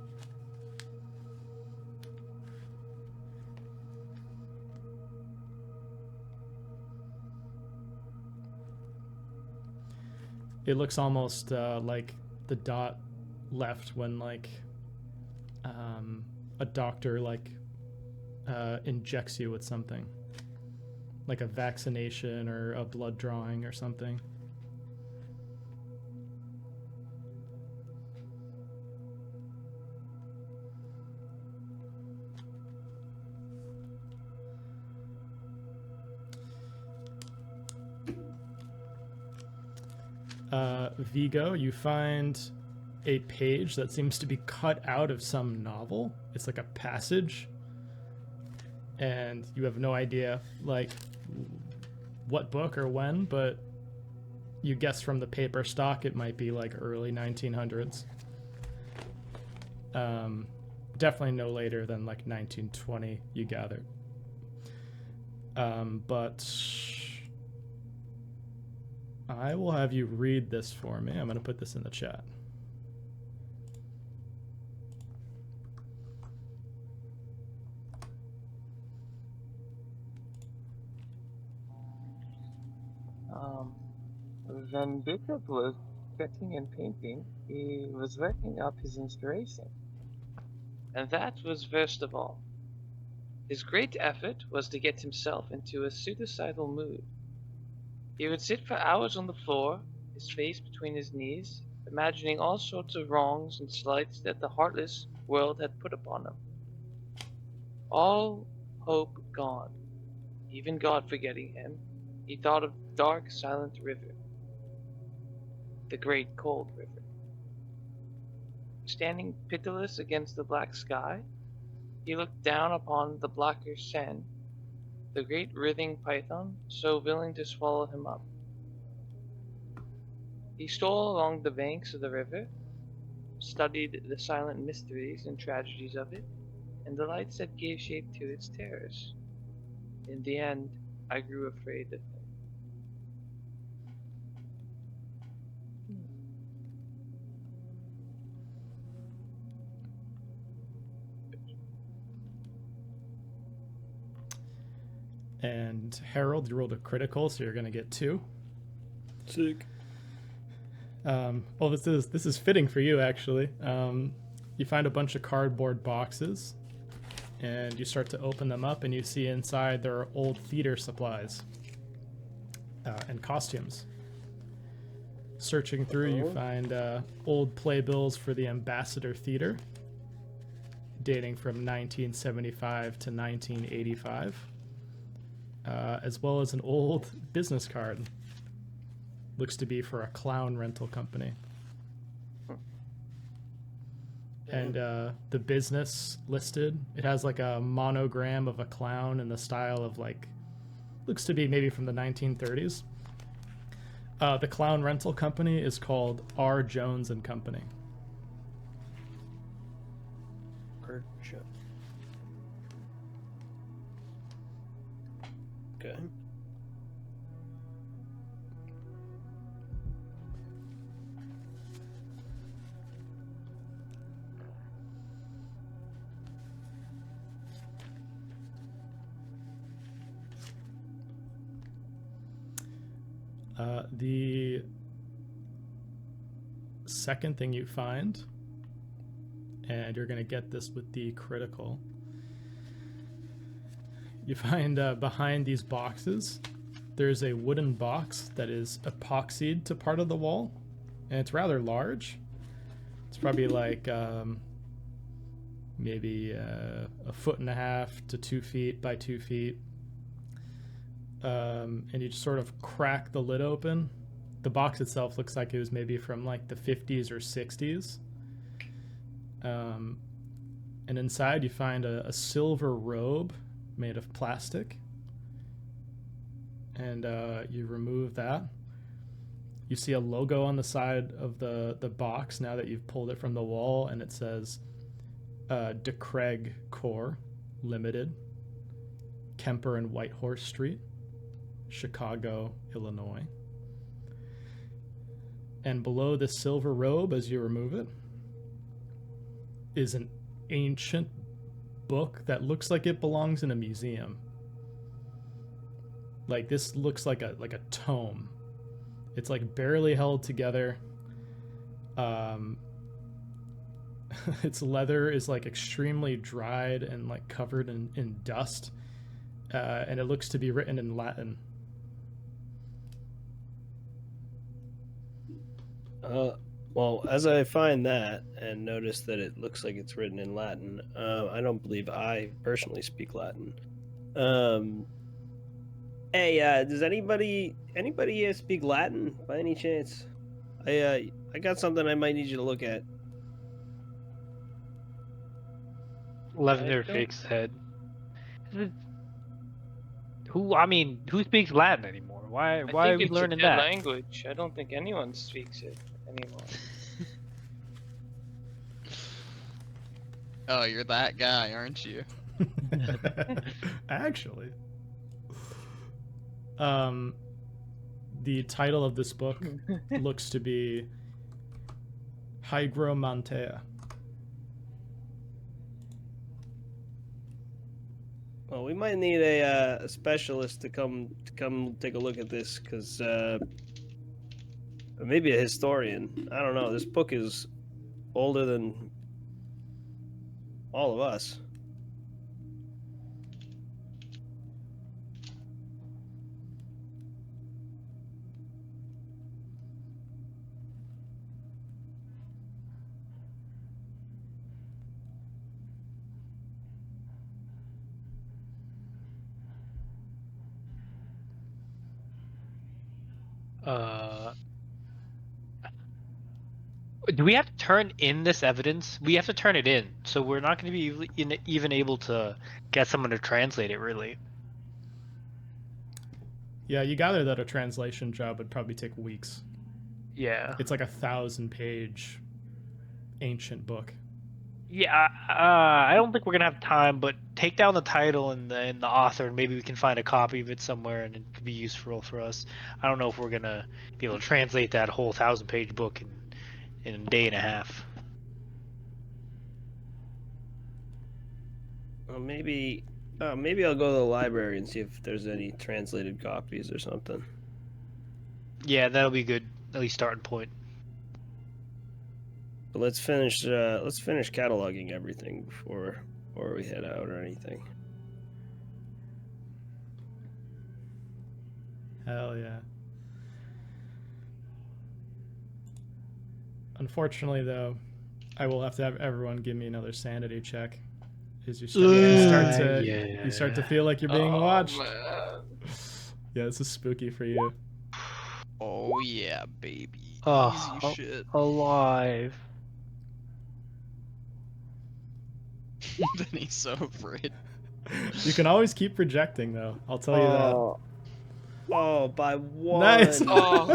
It looks almost like the dot left when a doctor injects you with something, like a vaccination or a blood drawing or something. Vigo, you find a page that seems to be cut out of some novel. It's like a passage, and you have no idea what book or when, but you guess from the paper stock it might be early 1900s. Definitely no later than 1920, you gather. But I will have you read this for me. I'm going to put this in the chat. When Bickett was sketching and painting, he was working up his inspiration. And that was worst of all. His great effort was to get himself into a suicidal mood. He would sit for hours on the floor, his face between his knees, imagining all sorts of wrongs and slights that the heartless world had put upon him. All hope gone, even God forgetting him, he thought of the dark, silent river, the great cold river. Standing pitiless against the black sky, he looked down upon the blacker Seine, the great writhing python, so willing to swallow him up. He stole along the banks of the river, studied the silent mysteries and tragedies of it, and the lights that gave shape to its terrors. In the end, I grew afraid of him. And Harold, you rolled a critical, so you're going to get 2. Sick. Well, this is fitting for you, actually. You find a bunch of cardboard boxes, and you start to open them up, and you see inside there are old theater supplies and costumes. Searching through, you find old playbills for the Ambassador Theater, dating from 1975 to 1985. As well as an old business card. Looks to be for a clown rental company. And the business listed, it has a monogram of a clown in the style of looks to be maybe from the 1930s. The clown rental company is called R. Jones and Company. Okay. The second thing you find, and you're going to get this with the critical, you find behind these boxes, there's a wooden box that is epoxied to part of the wall, and it's rather large. It's probably like maybe 1.5 to 2 feet by 2 feet. And you just sort of crack the lid open. The box itself looks like it was maybe from like the 50s or 60s. And inside you find a silver robe made of plastic. And you remove that. You see a logo on the side of the box now that you've pulled it from the wall, and it says De Craig Corps Limited, Kemper and Whitehorse Street, Chicago, Illinois. And below the silver robe, as you remove it, is an ancient book that looks like it belongs in a museum. Like, this looks like a tome. It's like barely held together. Its leather is like extremely dried and like covered in dust. And it looks to be written in Latin. Well, as I find that and notice that it looks like it's written in Latin, I don't believe I personally speak Latin. Hey, does anybody here speak Latin by any chance? I got something I might need you to look at. Levner shakes his head. Who speaks Latin anymore? Why are we learning that? Language. I don't think anyone speaks it anymore. Oh, you're that guy, aren't you? Actually. The title of this book looks to be Hygromantea. Well, we might need a specialist to come take a look at this, because maybe a historian. I don't know. This book is older than all of us. Do we have to turn in this evidence? We have to turn it in, so we're not going to be even able to get someone to translate it, really. Yeah, you gather that a translation job would probably take weeks. Yeah. It's like a 1,000-page ancient book. Yeah, I don't think we're going to have time, but take down the title and the author, and maybe we can find a copy of it somewhere, and it could be useful for us. I don't know if we're going to be able to translate that whole 1,000-page book in a day and a half. Well, maybe I'll go to the library and see if there's any translated copies or something. Yeah, that'll be good. At least starting point. But let's finish cataloging everything before we head out or anything. Hell yeah. Unfortunately, though, I will have to have everyone give me another sanity check. As you start to feel like you're being watched. Man. Yeah, this is spooky for you. Oh yeah, baby. Oh, Easy shit. alive. Then he's so afraid. You can always keep projecting, though. I'll tell you that. Oh, by one. Nice. Oh,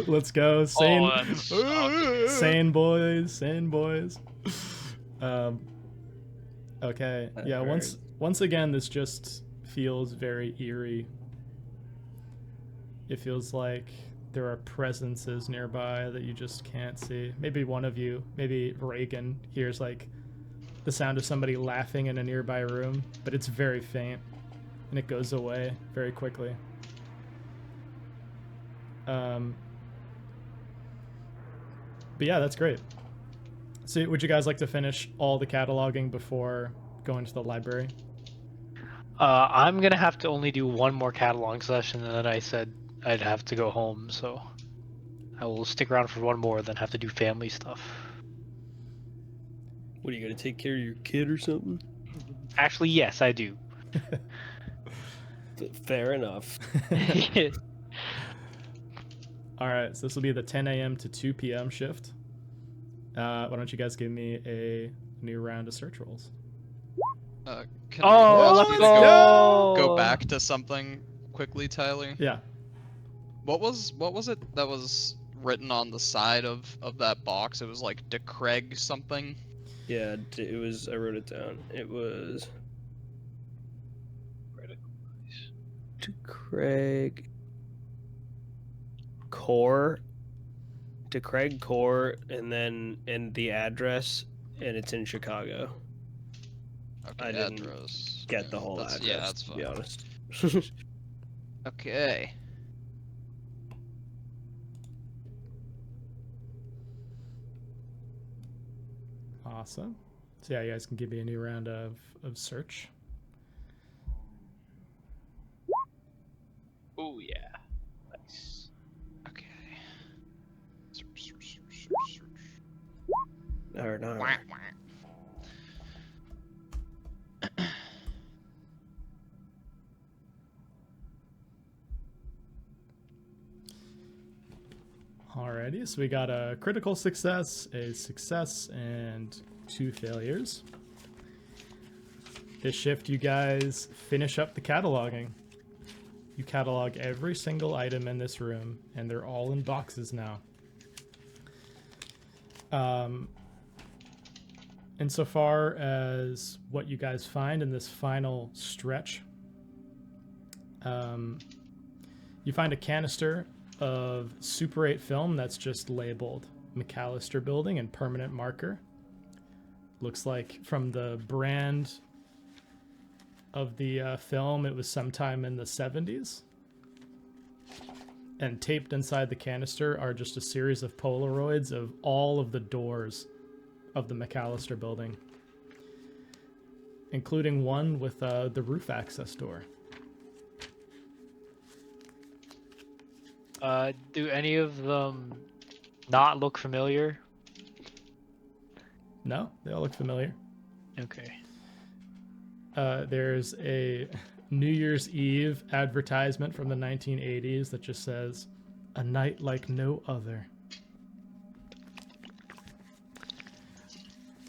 Let's go. Sane, that sucks. sane boys, sane boys. Okay. That Yeah. hurts. Once again, this just feels very eerie. It feels like there are presences nearby that you just can't see. Maybe one of you, maybe Reagan, hears like the sound of somebody laughing in a nearby room, but it's very faint and it goes away very quickly. But yeah, that's great. So would you guys like to finish all the cataloging before going to the library? I'm gonna have to only do one more catalog session, and then I said I'd have to go home, so I will stick around for one more, then have to do family stuff. What, are you gonna take care of your kid or something? Actually, yes, I do. Fair enough. All right, so this will be the 10 a.m. to 2 p.m. shift. Why don't you guys give me a new round of search rolls? Can Oh, we let's maybe go! go back to something quickly, Tyler? Yeah. What was it that was written on the side of that box? It was like De Craig something. Yeah, it was. I wrote it down. It was. To Craig. Core. To Craig Core, and the address, and it's in Chicago. Okay, I didn't address. get the whole address. Yeah, that's to fine. be honest. Okay. Awesome. So yeah, you guys can give me a new round of search. Oh yeah. Nice. Okay. Search. Or not. Wah, wah. Alrighty, so we got a critical success, a success, and 2 failures. This shift, you guys finish up the cataloging. You catalog every single item in this room, and they're all in boxes now. Insofar as what you guys find in this final stretch, you find a canister of Super 8 film that's just labeled McAllister Building and permanent marker. Looks like from the brand of the film, it was sometime in the 70s. And taped inside the canister are just a series of Polaroids of all of the doors of the McAllister Building, including one with the roof access door. Do any of them not look familiar? No, they all look familiar. Okay. There's a New Year's Eve advertisement from the 1980s that just says, "A night like no other."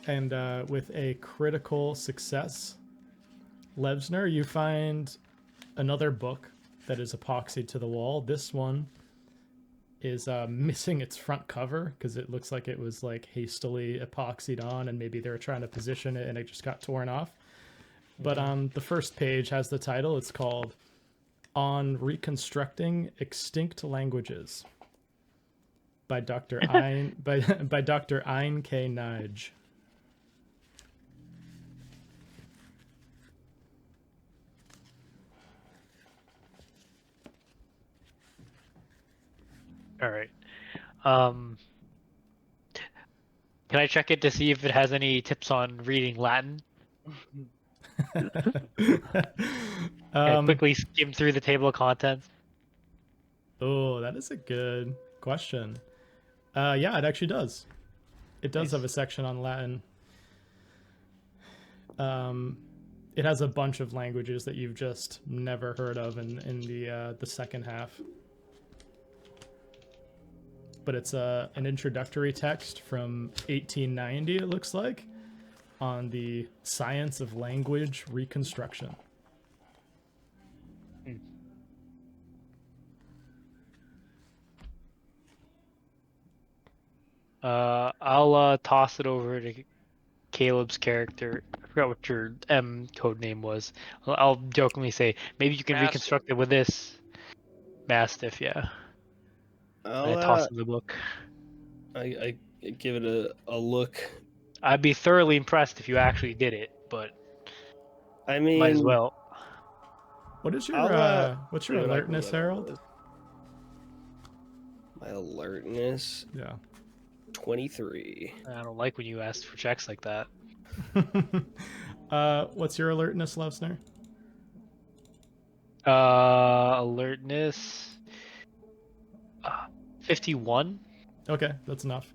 And with a critical success, Levsner, you find another book that is epoxied to the wall. This one is missing its front cover because it looks like it was like hastily epoxied on, and maybe they were trying to position it and it just got torn off. But the first page has the title. It's called "On Reconstructing Extinct Languages" by Dr. Ein by Dr. Ein K. Nige. All right. Can I check it to see if it has any tips on reading Latin? Can I quickly skim through the table of contents? Oh, that is a good question. Yeah, it actually does. It does have a section on Latin. It has a bunch of languages that you've just never heard of in the second half. But it's an introductory text from 1890, it looks like, on the science of language reconstruction. I'll toss it over to Caleb's character. I forgot what your M code name was. I'll jokingly say maybe you can Mastiff. reconstruct it with this Mastiff. Yeah. I'll I toss him the book. I give it a look. I'd be thoroughly impressed if you actually did it, but I might as mean, well. What is your what's your you're not gonna alertness, let me Harold? do this. My alertness, Yeah. 23. I don't like when you ask for checks like that. What's your alertness, Levsner? Alertness. 51. Okay, that's enough.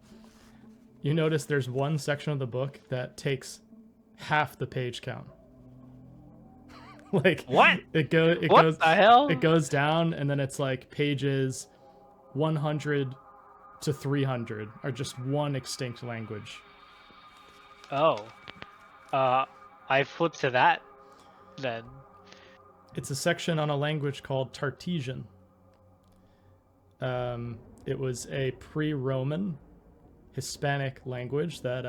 You notice there's one section of the book that takes half the page count. Like What? It What goes the hell? it goes down, and then it's like pages 100 to 300 are just one extinct language. Oh. I flip to that then. It's a section on a language called Tartessian. It was a pre-Roman Hispanic language that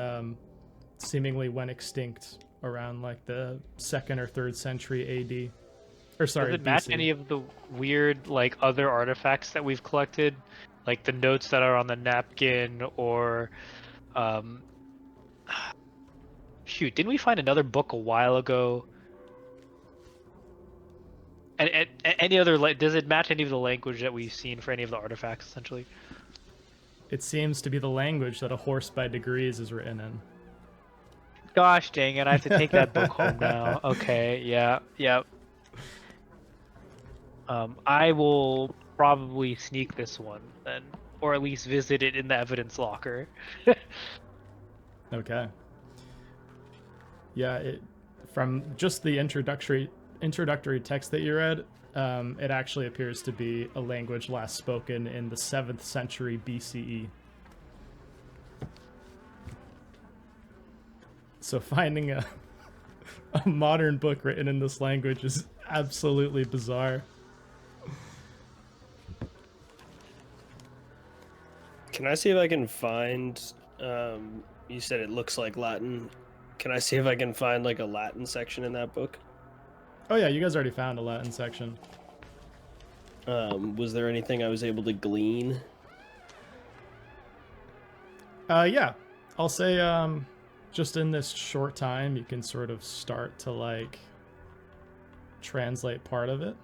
seemingly went extinct around like the 2nd or 3rd century AD. Or sorry, Does it match BC. any of the weird like other artifacts that we've collected? Like the notes that are on the napkin or shoot, didn't we find another book a while ago? And any other does it match any of the language that we've seen for any of the artifacts essentially? It seems to be the language that A Horse by Degrees is written in. Gosh dang it, I have to take that book home now. Okay, yeah, yep. I will probably sneak this one then, or at least visit it in the evidence locker. Okay. Yeah, from just the introductory text that you read, it actually appears to be a language last spoken in the 7th century BCE. So finding a modern book written in this language is absolutely bizarre. Can I see if I can find? You said it looks like Latin. Can I see if I can find like a Latin section in that book? Oh yeah, you guys already found a Latin section. Was there anything I was able to glean? Yeah. I'll say just in this short time you can sort of start to like translate part of it.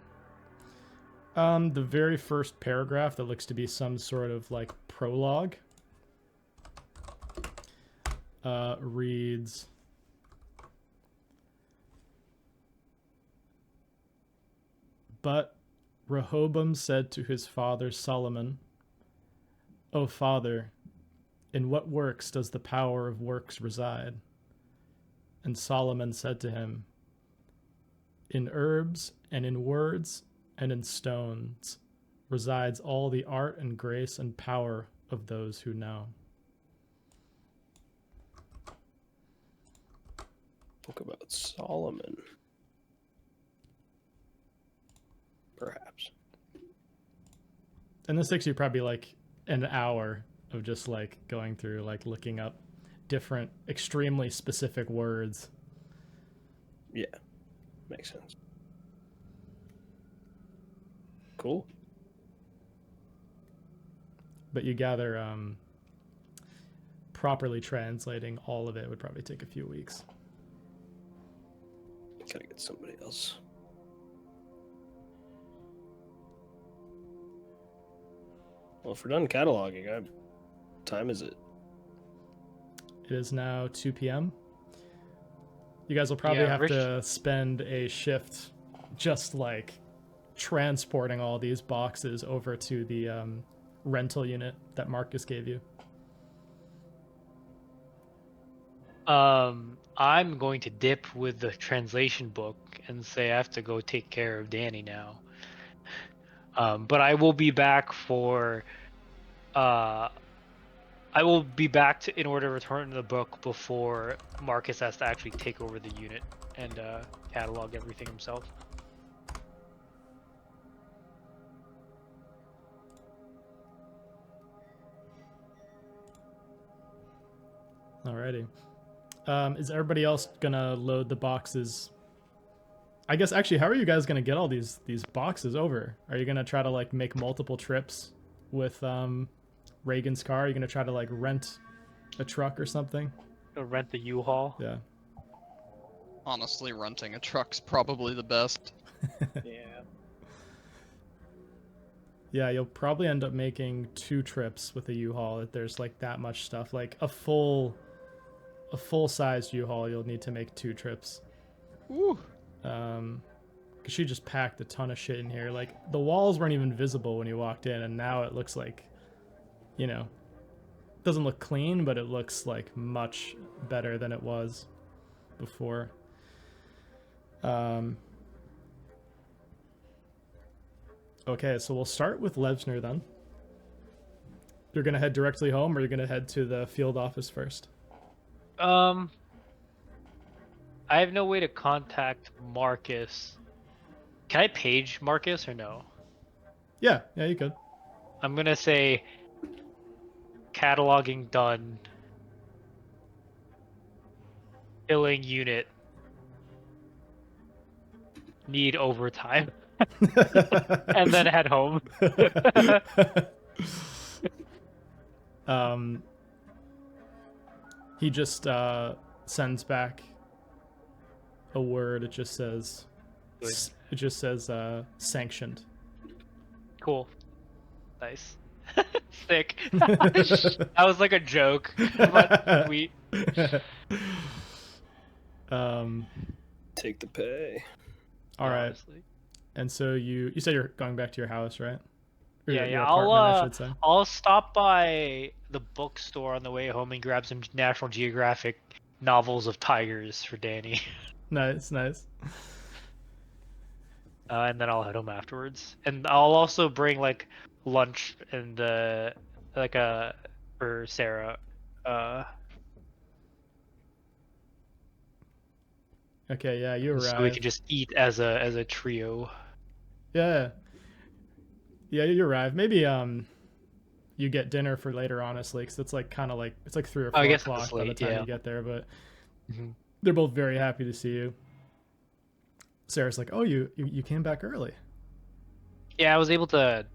The very first paragraph that looks to be some sort of like prologue reads, "But Rehoboam said to his father Solomon, 'O father, in what works does the power of works reside?' And Solomon said to him, 'In herbs and in words and in stones resides all the art and grace and power of those who know.'" Book about Solomon. Perhaps. And this takes you probably like an hour of just like going through, like looking up different extremely specific words. Yeah, makes sense. Cool. But you gather properly translating all of it would probably take a few weeks. Gotta get somebody else. Well, if we're done cataloging, what time is it? It is now 2 p.m. You guys will probably Yeah, have Rich- to spend a shift just like transporting all these boxes over to the rental unit that Marcus gave you. I'm going to dip with the translation book and say I have to go take care of Danny now. But I will be back for I will be back in order to return the book before Marcus has to actually take over the unit and catalog everything himself. Alrighty. Is everybody else gonna load the boxes? I guess actually, how are you guys gonna get all these boxes over? Are you gonna try to like make multiple trips with Reagan's car? Are you gonna try to like rent a truck or something? Rent the U-Haul. Yeah. Honestly, renting a truck's probably the best. Yeah. Yeah, you'll probably end up making 2 trips with a U-Haul if there's like that much stuff. Like a full-sized U-Haul, you'll need to make 2 trips. Woo. Because she just packed a ton of shit in here. Like the walls weren't even visible when you walked in, and now it looks like, you know, doesn't look clean, but it looks like much better than it was before. Okay, so we'll start with Levsner then. You're gonna head directly home, or you're gonna head to the field office first? I have no way to contact Marcus. Can I page Marcus or no? Yeah, you could. I'm gonna say cataloging done. Filling unit. Need overtime. And then head home. He just sends back a word. It just says sanctioned. Cool. Nice. Sick. That was like a joke, but sweet. Take the pay. All right. Honestly. And so you said you're going back to your house, right? Or Yeah, your yeah. apartment, I should say. I'll stop by the bookstore on the way home and grab some National Geographic novels of tigers for Danny. Nice. And then I'll head home afterwards. And I'll also bring like lunch and for Sarah. Okay, yeah, you arrive. So we can just eat as a trio. Yeah, you arrive. Maybe you get dinner for later, honestly, because it's like kind of like it's like 3 or 4 I guess o'clock it's by the late, time yeah. you get there. But Mhm. they're both very happy to see you. Sarah's like, "Oh, you came back early." Yeah, I was able to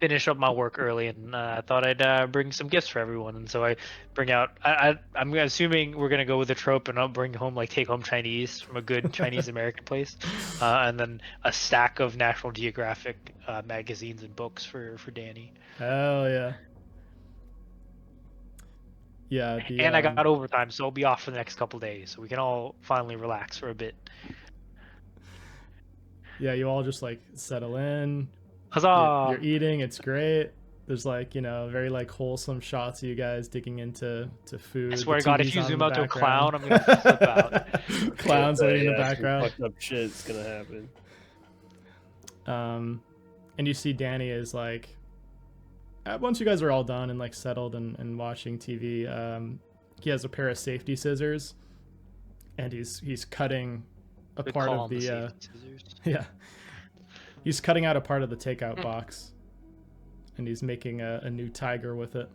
finish up my work early, and I thought I'd bring some gifts for everyone. And so I bring out. I'm assuming we're gonna go with the trope, and I'll bring home like take home Chinese from a good Chinese American place, and then a stack of National Geographic magazines and books for Danny. Hell yeah. Yeah. And I got overtime, so I'll be off for the next couple days, so we can all finally relax for a bit. Yeah, you all just like settle in. Huzzah! You're eating. It's great. There's like, very like wholesome shots of you guys digging into food. I swear The to God, if TV's you on in zoom the out to a background. clown, I'm gonna flip out. Clowns waiting in the Yeah, some background. fucked up shit's gonna happen. And you see Danny is like, once you guys are all done and like settled and watching TV, he has a pair of safety scissors, and he's cutting a Good part call of on the the safety scissors. yeah, he's cutting out a part of the takeout box, and he's making a new tiger with it.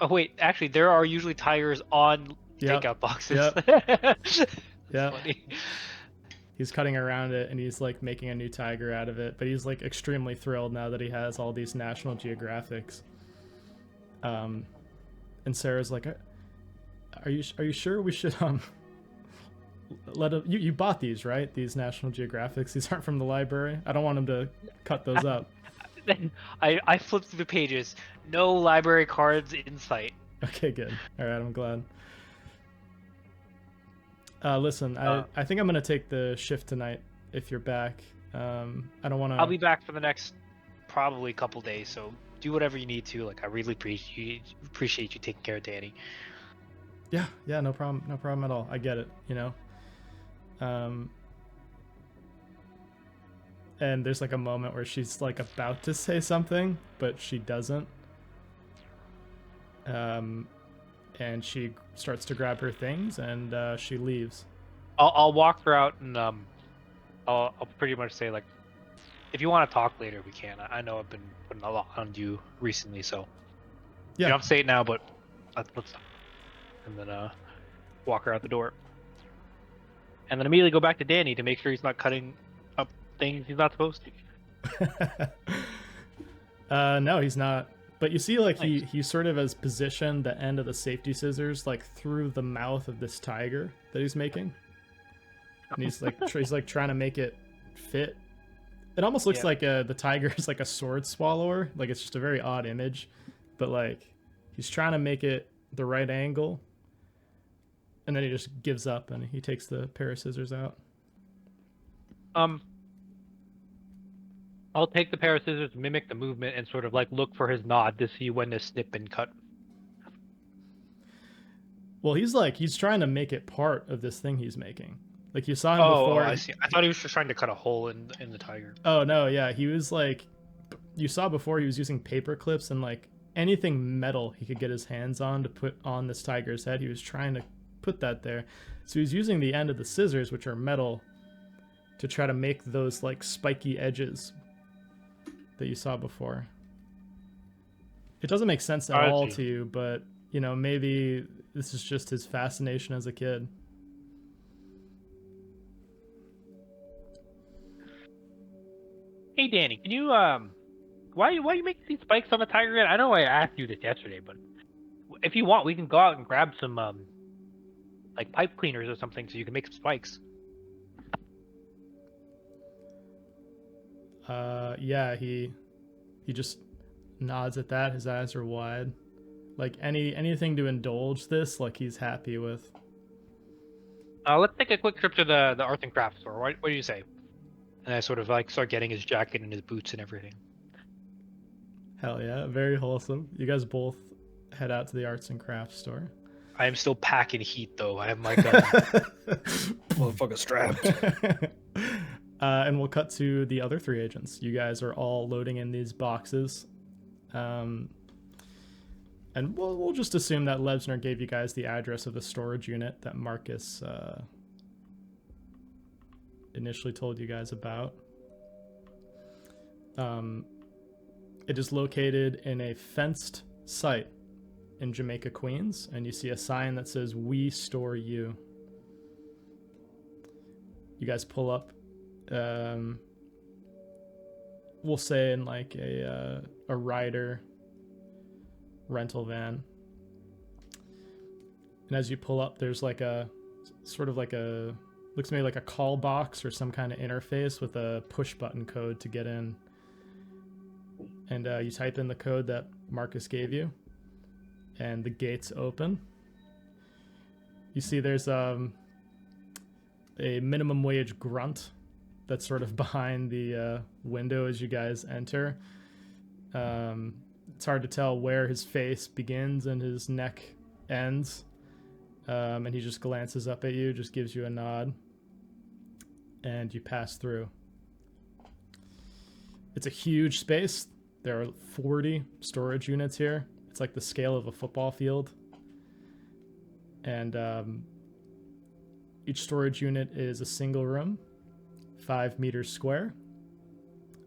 Oh wait, actually, there are usually tigers on Yep. takeout boxes. Yep. That's Yeah. funny. He's cutting around it, and he's like making a new tiger out of it. But he's like extremely thrilled now that he has all these National Geographics. And Sarah's like, "Are you sure we should let him? You bought these, right? These National Geographics. These aren't from the library. I don't want him to cut those up." I flipped through the pages. No library cards in sight. Okay, good. All right, I'm glad. Listen, I think I'm gonna take the shift tonight. If you're back, I don't want to. I'll be back for the next probably couple days. So do whatever you need to. Like, I really appreciate you taking care of Danny. Yeah, no problem at all. I get it, And there's like a moment where she's like about to say something, but she doesn't. And she starts to grab her things, and she leaves. I'll walk her out, and I'll pretty much say, like, if you want to talk later, we can. I know I've been putting a lot on you recently, so Yeah. you don't have to say it now, but let's talk. and then walk her out the door. And then immediately go back to Danny to make sure he's not cutting up things he's not supposed to. No, he's not. But you see, like, Nice. he sort of has positioned the end of the safety scissors like through the mouth of this tiger that he's making, and he's like he's like trying to make it fit. It almost looks like the tiger is like a sword swallower. Like, it's just a very odd image, but like he's trying to make it the right angle, and then he just gives up and he takes the pair of scissors out. I'll take the pair of scissors, mimic the movement, and sort of like look for his nod to see when to snip and cut. Well, he's trying to make it part of this thing he's making. Like, you saw him before. I see. I thought he was just trying to cut a hole in the tiger. Oh no, yeah, he was like, you saw before he was using paper clips and like anything metal he could get his hands on to put on this tiger's head. He was trying to put that there. So he's using the end of the scissors, which are metal, to try to make those like spiky edges that you saw before. It doesn't make sense at all to you, but you know, maybe this is just his fascination as a kid. Hey Danny, can you why you making these spikes on the tiger again? I know I asked you this yesterday, but if you want, we can go out and grab some like pipe cleaners or something so you can make some spikes. Yeah, he just nods at that. His eyes are wide. Like anything to indulge this, like he's happy with. Let's take a quick trip to the art and craft store. What do you say? And I sort of like start getting his jacket and his boots and everything. Hell yeah, very wholesome. You guys both head out to the arts and crafts store. I am still packing heat though. I have my gun. Motherfucker strapped. And we'll cut to the other three agents. You guys are all loading in these boxes. And we'll just assume that Lebsner gave you guys the address of the storage unit that Marcus initially told you guys about. It is located in a fenced site in Jamaica, Queens, and you see a sign that says, "We store you." You guys pull up. We'll say in like a Ryder rental van, and as you pull up, there's like a sort of like a looks maybe like a call box or some kind of interface with a push button code to get in, and you type in the code that Marcus gave you, and the gates open. You see there's a minimum wage grunt that's sort of behind the window as you guys enter. It's hard to tell where his face begins and his neck ends. And he just glances up at you, just gives you a nod, and you pass through. It's a huge space. There are 40 storage units here. It's like the scale of a football field. And each storage unit is a single room, 5 meters square,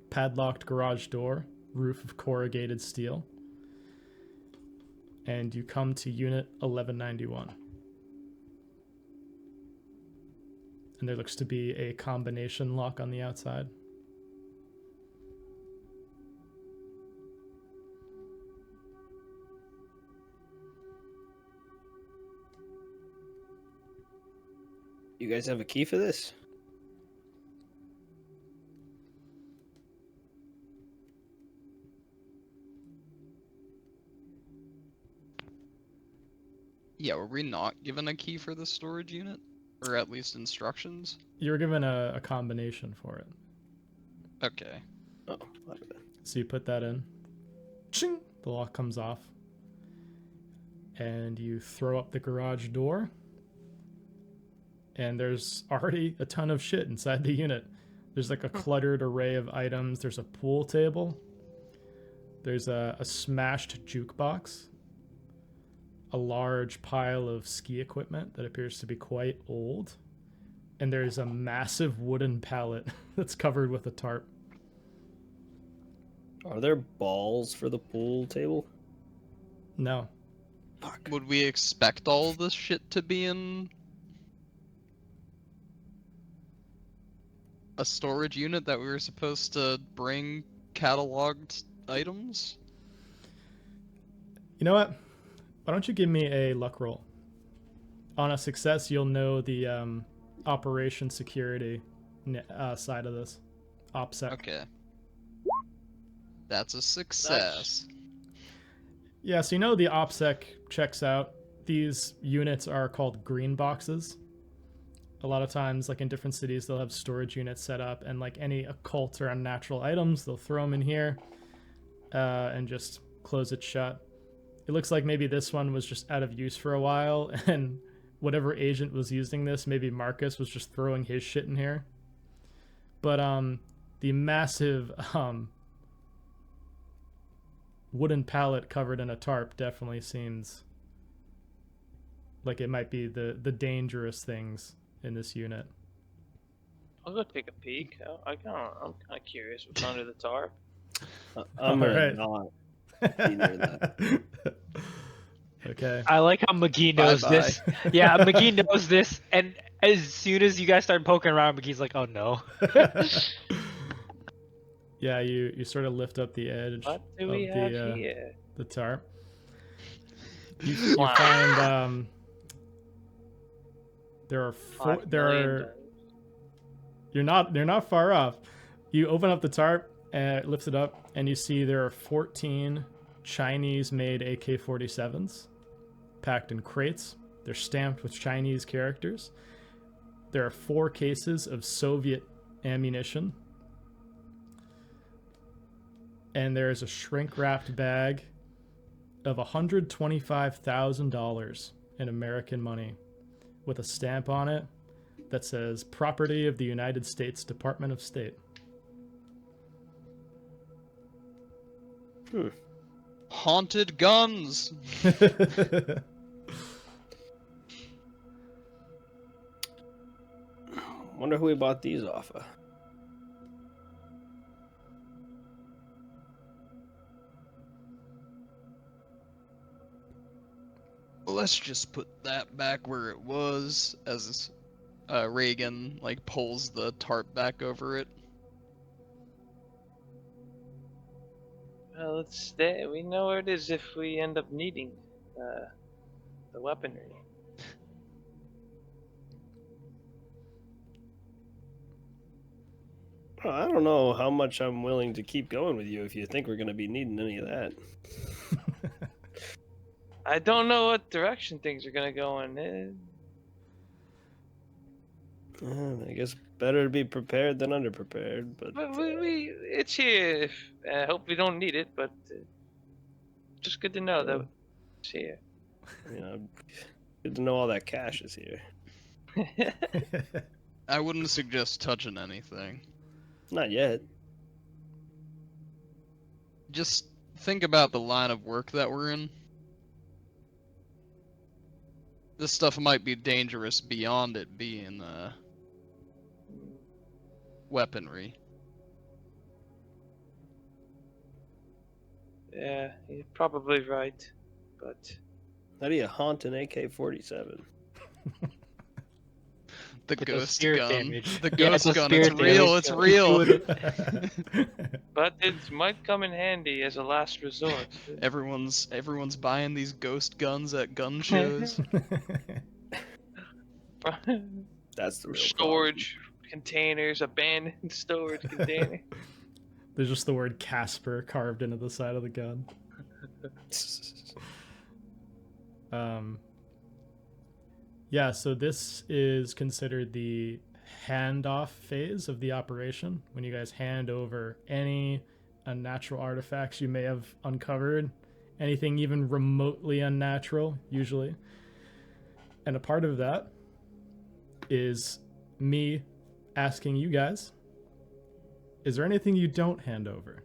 padlocked garage door, roof of corrugated steel, and you come to unit 1191. And there looks to be a combination lock on the outside. You guys have a key for this? Yeah, were we not given a key for the storage unit? Or at least instructions? You were given a combination for it. Okay. Oh, my bad. So you put that in. Ching! The lock comes off. And you throw up the garage door. And there's already a ton of shit inside the unit. There's like a cluttered array of items. There's a pool table. There's a smashed jukebox. A large pile of ski equipment that appears to be quite old. And there's a massive wooden pallet that's covered with a tarp. Are there balls for the pool table? No. Would we expect all this shit to be in a storage unit that we were supposed to bring cataloged items? You know what? Why don't you give me a luck roll? On a success, you'll know the operation security side of this. OPSEC. Okay. That's a success. Yeah, so you know the OPSEC checks out. These units are called green boxes. A lot of times, like in different cities, they'll have storage units set up, and like any occult or unnatural items, they'll throw them in here and just close it shut. It looks like maybe this one was just out of use for a while, and whatever agent was using this, maybe Marcus was just throwing his shit in here. But the massive wooden pallet covered in a tarp definitely seems like it might be the dangerous things in this unit. I'll go take a peek. I'm kind of curious what's under the tarp. I'm gonna Alright. not be near that. Okay. I like how McGee knows Bye-bye. this. Yeah, McGee knows this, and as soon as you guys start poking around, McGee's like, "Oh no." Yeah, you sort of lift up the edge What do of we have the here? the tarp. You find there are four, $5 there million. are you're not far off. You open up the tarp and lift it up, and you see there are 14 Chinese-made AK-47s packed in crates. They're stamped with Chinese characters. There are 4 cases of Soviet ammunition. And there is a shrink-wrapped bag of $125,000 in American money with a stamp on it that says property of the United States Department of State. Haunted guns! Wonder who we bought these off of. Let's just put that back where it was as Reagan like pulls the tarp back over it. Well, it's stay. We know where it is if we end up needing the weaponry. Well, I don't know how much I'm willing to keep going with you if you think we're going to be needing any of that. I don't know what direction things are gonna go in. I guess better to be prepared than underprepared, but But it's here. I hope we don't need it, but just good to know that it's here. you know, good to know all that cash is here. I wouldn't suggest touching anything. Not yet. Just think about the line of work that we're in. This stuff might be dangerous beyond it being weaponry. Yeah, you're probably right, but How do you haunt an AK-47? The With the ghost spirit gun. damage. The Yeah, ghost the gun. spirit It's real. damage. It's real. but it might come in handy as a last resort. Everyone's buying these ghost guns at gun shows. That's the real Storage containers, abandoned storage container. There's just the word Casper carved into the side of the gun. Yeah, so this is considered the handoff phase of the operation, when you guys hand over any unnatural artifacts you may have uncovered, anything even remotely unnatural, usually. And a part of that is me asking you guys, is there anything you don't hand over?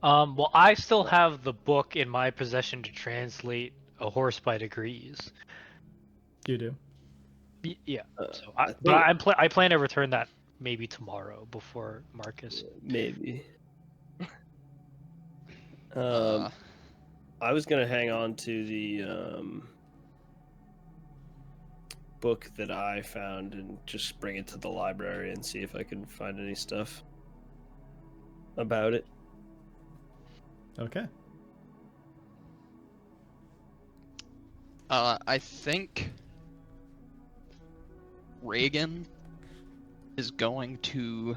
Well, I still have the book in my possession to translate A Horse by Degrees. You do. Yeah. So I I plan to return that maybe tomorrow before Marcus. Maybe. I was gonna hang on to the book that I found and just bring it to the library and see if I can find any stuff about it. Okay. I think Reagan is going to.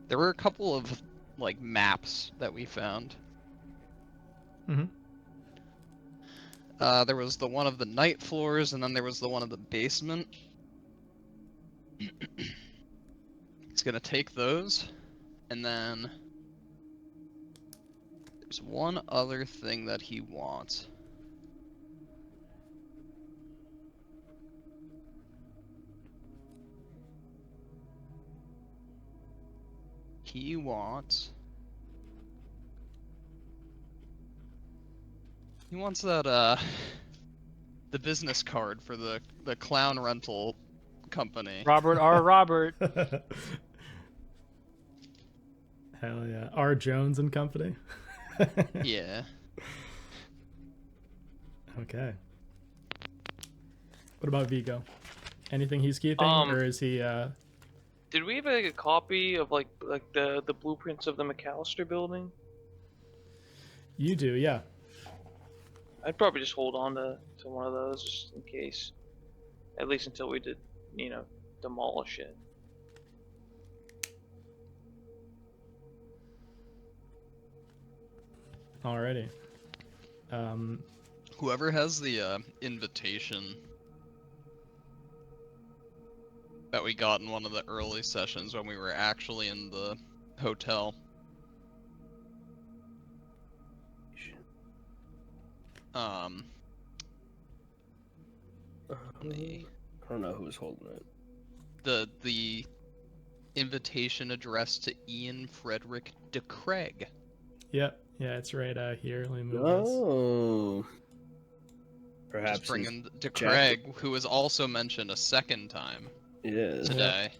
There were a couple of like maps that we found. Mm-hmm. There was the one of the night floors, and then there was the one of the basement. He's gonna take those, and then there's one other thing that he wants. He wants that the business card for the clown rental company. Robert R. Robert. Hell yeah. R. Jones and Company. Yeah. Okay. What about Vigo? Anything he's keeping, or is he? Did we have like a copy of like the blueprints of the McAllister building? You do, yeah. I'd probably just hold on to one of those just in case. At least until we did, demolish it. Alrighty. Whoever has the invitation that we got in one of the early sessions when we were actually in the hotel. I don't know who's holding it. The invitation addressed to Ian Frederick de Craig. Yep. Yeah, it's right here. Let me move this. Oh. Perhaps Just bringing de jacket. Craig, who was also mentioned a second time Yeah. today.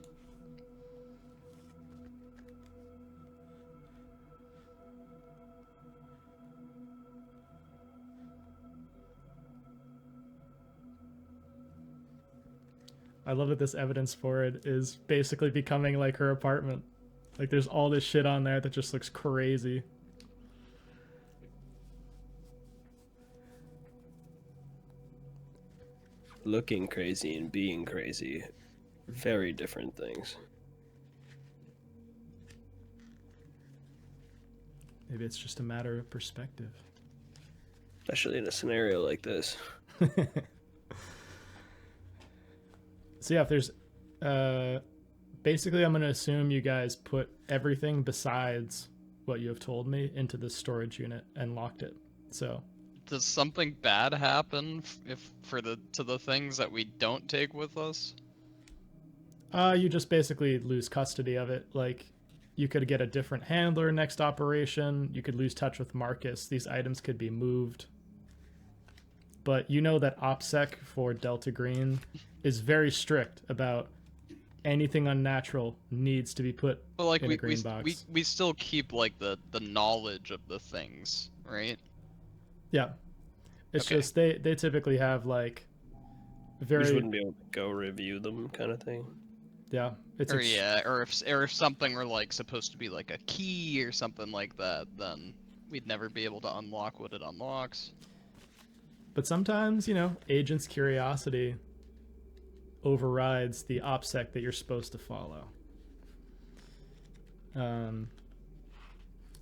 I love that this evidence for it is basically becoming like her apartment. Like there's all this shit on there that just looks crazy. Looking crazy and being crazy. Very different things. Maybe it's just a matter of perspective. Especially in a scenario like this. So yeah, if there's basically I'm going to assume you guys put everything besides what you have told me into the storage unit and locked it. So Does something bad happen to the things that we don't take with us? you just basically lose custody of it. Like you could get a different handler next operation. You could lose touch with Marcus. These items could be moved. But you know that OPSEC for Delta Green is very strict about anything unnatural needs to be put But like in a green box. we still keep like the knowledge of the things, right? Yeah. It's Okay. just they typically have like You very just wouldn't be able to go review them, kind of thing. yeah. It's Or if something were like supposed to be like a key or something like that, then we'd never be able to unlock what it unlocks. But sometimes, agent's curiosity overrides the OPSEC that you're supposed to follow.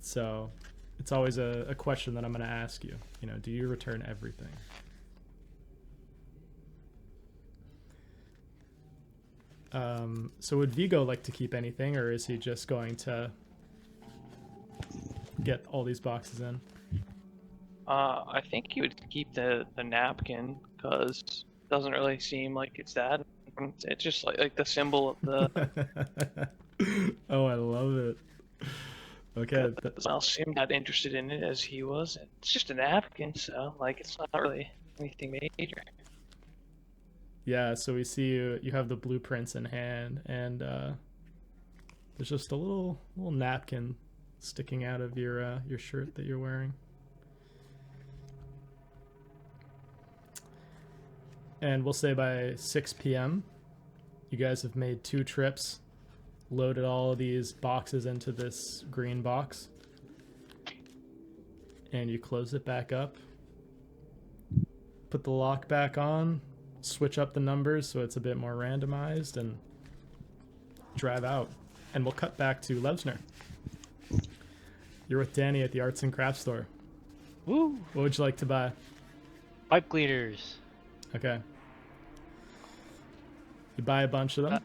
So it's always a question that I'm going to ask you. Do you return everything? So would Vigo like to keep anything, or is he just going to get all these boxes in? I think he would keep the napkin because it doesn't really seem like it's that. It's just like the symbol of the. Oh, I love it. Okay. I'll seem that interested in it as he was. It's just a napkin, so it's not really anything major. Yeah, so we see you have the blueprints in hand, and there's just a little napkin sticking out of your shirt that you're wearing. And we'll say by 6 p.m., you guys have made 2 trips, loaded all of these boxes into this green box, and you close it back up, put the lock back on, switch up the numbers so it's a bit more randomized, and drive out. And we'll cut back to Levsner. You're with Danny at the arts and crafts store. Woo! What would you like to buy? Pipe cleaners. Okay. You buy a bunch of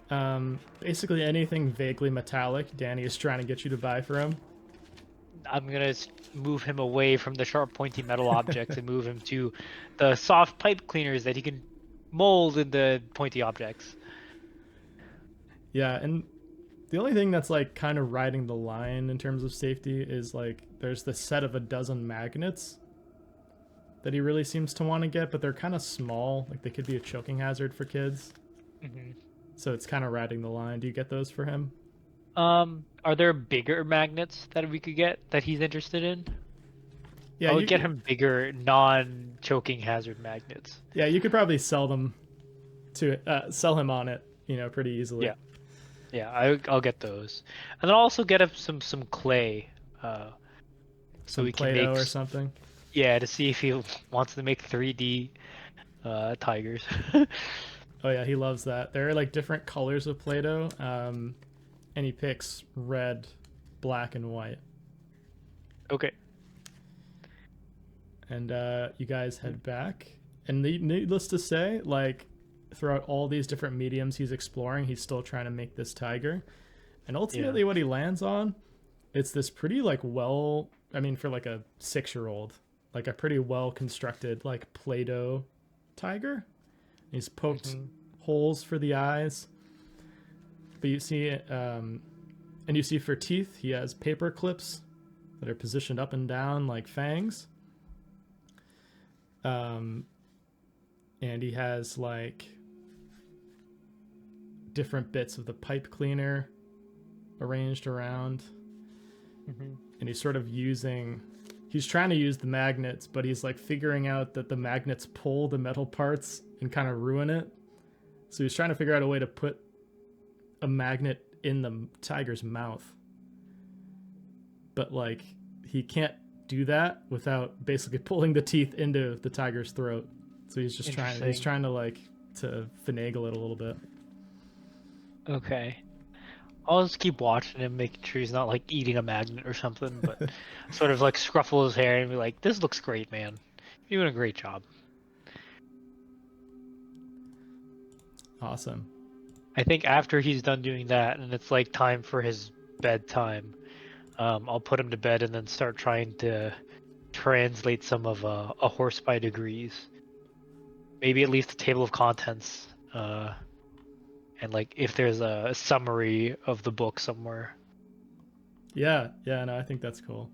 them. Basically anything vaguely metallic, Danny is trying to get you to buy for him. I'm gonna move him away from the sharp, pointy metal objects and move him to the soft pipe cleaners that he can mold into pointy objects. Yeah, and the only thing that's like kind of riding the line in terms of safety is like there's the set of a dozen magnets that he really seems to want to get, but they're kind of small. Like they could be a choking hazard for kids. Mm-hmm. So it's kind of riding the line. Do you get those for him? Are there bigger magnets that we could get that he's interested in? Yeah, I would get him bigger, non-choking hazard magnets. Yeah, you could probably sell them to sell him on it, you know, pretty easily. Yeah. Yeah, I'll get those, and then I'll also get him some clay, so we can Play-Doh make or something. Yeah, to see if he wants to make 3D tigers. Oh yeah, he loves that. There are like different colors of Play-Doh, and he picks red, black, and white. Okay. And you guys head back, and needless to say, like throughout all these different mediums he's exploring, he's still trying to make this tiger. And ultimately what he lands on, it's this pretty like for like a 6-year-old, like a pretty well constructed like Play-Doh tiger. He's poked holes for the eyes, but you see and you see for teeth he has paper clips that are positioned up and down like fangs. And he has like different bits of the pipe cleaner arranged around. And he's sort of he's trying to use the magnets, but he's like figuring out that the magnets pull the metal parts and kind of ruin it. So he's trying to figure out a way to put a magnet in the tiger's mouth, but like he can't do that without basically pulling the teeth into the tiger's throat. So he's just trying to like to finagle it a little bit. Okay. I'll just keep watching him, making sure he's not like eating a magnet or something, but sort of like scruffle his hair and be like, "This looks great, man. You're doing a great job." Awesome. I think after he's done doing that and it's like time for his bedtime, I'll put him to bed and then start trying to translate some of a Horse by Degrees. Maybe at least a table of contents, and like if there's a summary of the book somewhere. Yeah, no, I think that's cool.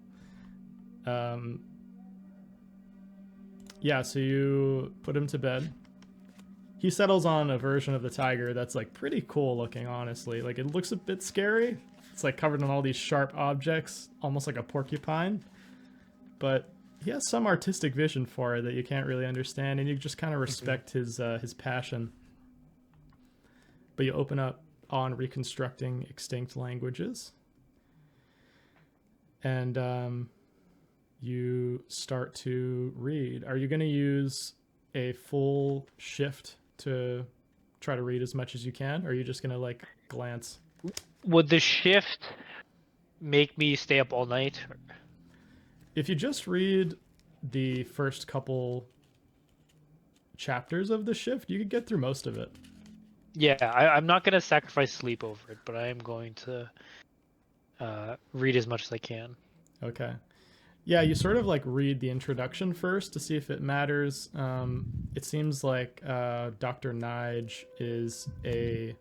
Yeah, so you put him to bed. He settles on a version of the tiger that's like pretty cool looking, honestly. Like it looks a bit scary. It's like covered in all these sharp objects, almost like a porcupine. But he has some artistic vision for it that you can't really understand, and you just kind of respect his passion. But you open up on reconstructing extinct languages. And you start to read. Are you going to use a full shift to try to read as much as you can, or are you just going to like glance? Would the shift make me stay up all night? If you just read the first couple chapters of the shift, you could get through most of it. Yeah, I'm not going to sacrifice sleep over it, but I am going to read as much as I can. Okay. Yeah, you sort of like read the introduction first to see if it matters. It seems like Dr. Nige is a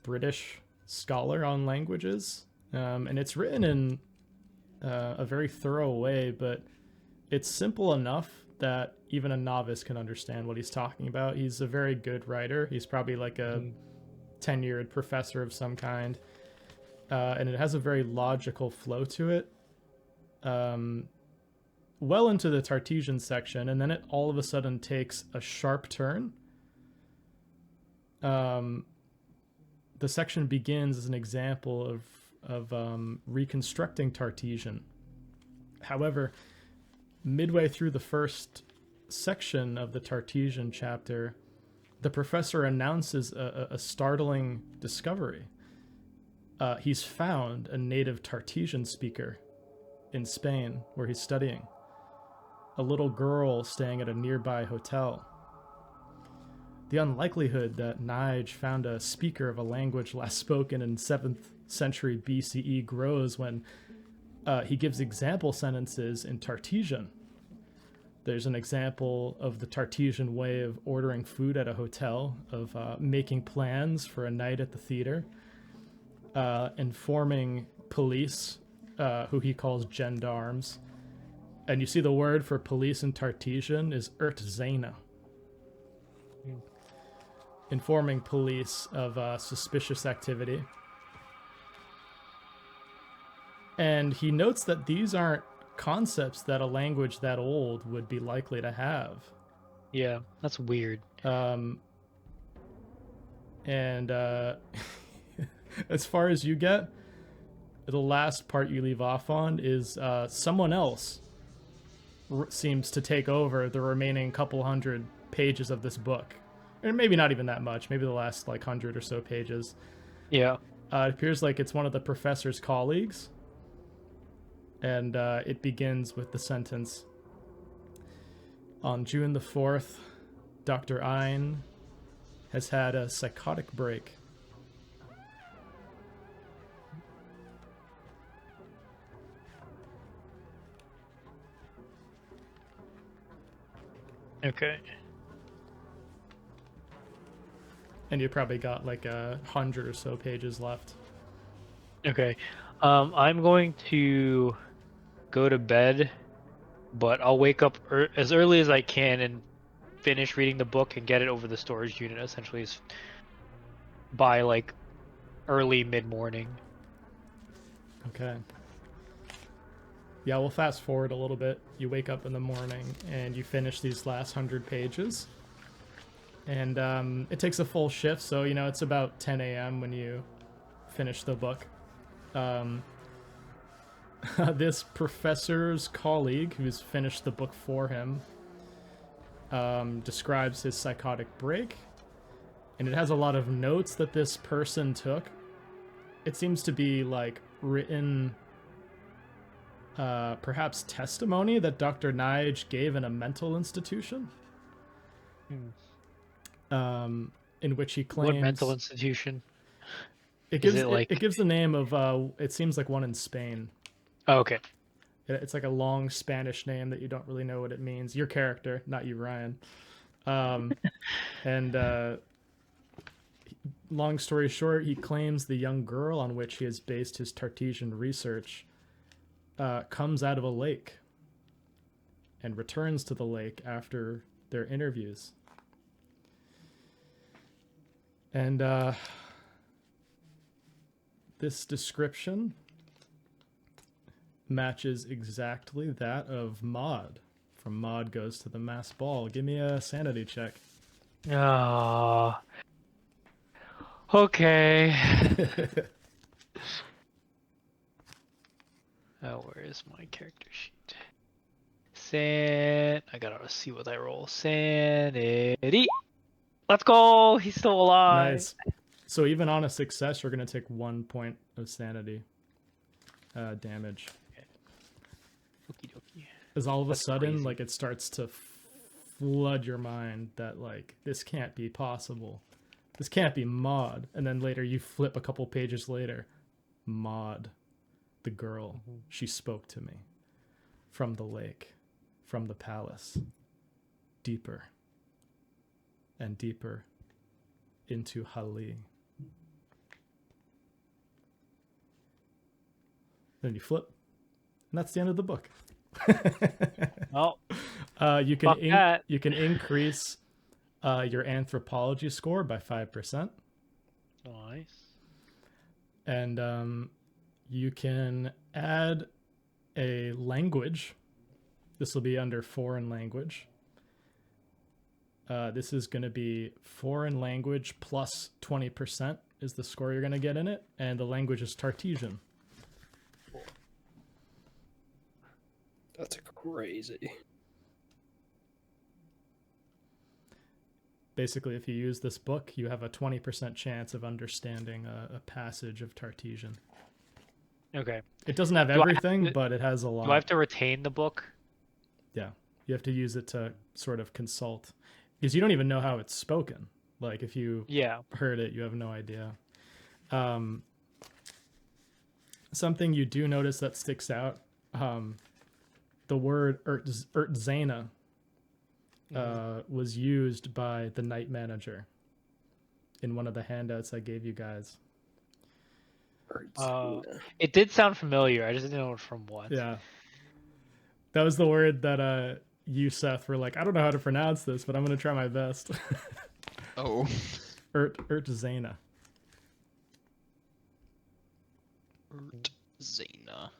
British scholar on languages, and it's written in a very thorough way, but it's simple enough that even a novice can understand what he's talking about. He's a very good writer. He's probably like a tenured professor of some kind, and it has a very logical flow to it. well into the Tartesian section, and then it all of a sudden takes a sharp turn. The section begins as an example of reconstructing Tartesian. However, midway through the first section of the Tartesian chapter, the professor announces a startling discovery. He's found a native Tartesian speaker in Spain, where he's studying. A little girl staying at a nearby hotel. The unlikelihood that Nige found a speaker of a language last spoken in 7th century BCE grows when he gives example sentences in Tartesian. There's an example of the Tartesian way of ordering food at a hotel, of making plans for a night at the theater, informing police, who he calls gendarmes. And you see the word for police in Tartesian is Ertzena. Informing police of suspicious activity. And he notes that these aren't concepts that a language that old would be likely to have. Yeah, that's weird. And as far as you get, the last part you leave off on is someone else seems to take over the remaining couple hundred pages of this book. Or maybe not even that much, maybe the last like 100 or so pages. Yeah. It appears like it's one of the professor's colleagues. And it begins with the sentence, on June the 4th, Dr. Ein has had a psychotic break. Okay. And you probably got like 100 or so pages left. Okay. I'm going to go to bed, but I'll wake up as early as I can and finish reading the book and get it over the storage unit, essentially, by like early mid-morning. Okay. Yeah, we'll fast forward a little bit. You wake up in the morning and you finish these last 100 pages. And it takes a full shift, so you know it's about 10 a.m. when you finish the book. This professor's colleague, who's finished the book for him, describes his psychotic break, and it has a lot of notes that this person took. It seems to be like written, perhaps testimony that Dr. Nige gave in a mental institution, in which he claims... What mental institution? It gives it gives the name of it seems like one in Spain. Oh, okay. It's like a long Spanish name that you don't really know what it means. Your character, not you, Ryan. And long story short, he claims the young girl on which he has based his Tartesian research comes out of a lake and returns to the lake after their interviews. And this description matches exactly that of Maud from Maud Goes to the Masked Ball. Give me a sanity check. Ah. Okay. Oh, where is my character sheet? I gotta see what I roll. Sanity. Let's go. He's still alive. Nice. So even on a success, you're gonna take 1 point of sanity damage. Okie dokie. As all of a That's sudden, crazy. like it starts to flood your mind that like this can't be possible. This can't be Maud. And then later you flip a couple pages later. Maud, the girl, she spoke to me from the lake, from the palace, deeper and deeper into Hali. Then you flip, and that's the end of the book. Oh, You fuck that. you can increase your anthropology score by 5%, Nice. and you can add a language This will be under foreign language. This is going to be foreign language plus 20% is the score you're going to get in it, and the language is Tartesian. That's crazy. Basically, if you use this book, you have a 20% chance of understanding a passage of Tartesian. Okay. It doesn't have Do I have everything, to- but it has a lot. Do I have to retain the book? Yeah. You have to use it to sort of consult. Because you don't even know how it's spoken. Like, if you Yeah. heard it, you have no idea. Something you do notice that sticks out, the word Ertzana was used by the night manager in one of the handouts I gave you guys. It did sound familiar. I just didn't know from what. Yeah. That was the word that you, Seth, were like, I don't know how to pronounce this, but I'm going to try my best. Oh. Ertzana. Ertzana.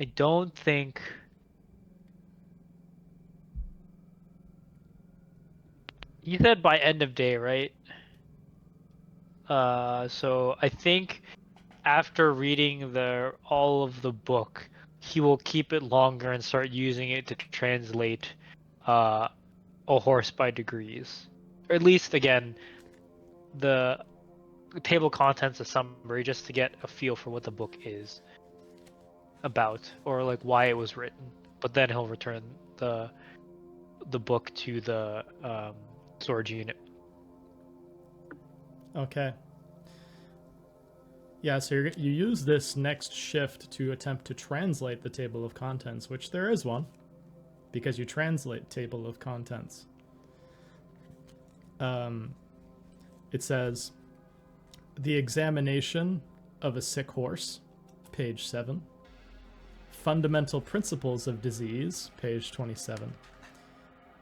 I don't think. You said by end of day, right? So I think after reading all of the book, he will keep it longer and start using it to translate a horse by degrees. Or at least, again, the table contents, a summary, just to get a feel for what the book is about, or like why it was written. But then he'll return the book to the storage unit. Okay. Yeah, so you use this next shift to attempt to translate the table of contents, which there is one, because you translate table of contents. It says, the examination of a sick horse, page 7. Fundamental principles of disease, page 27.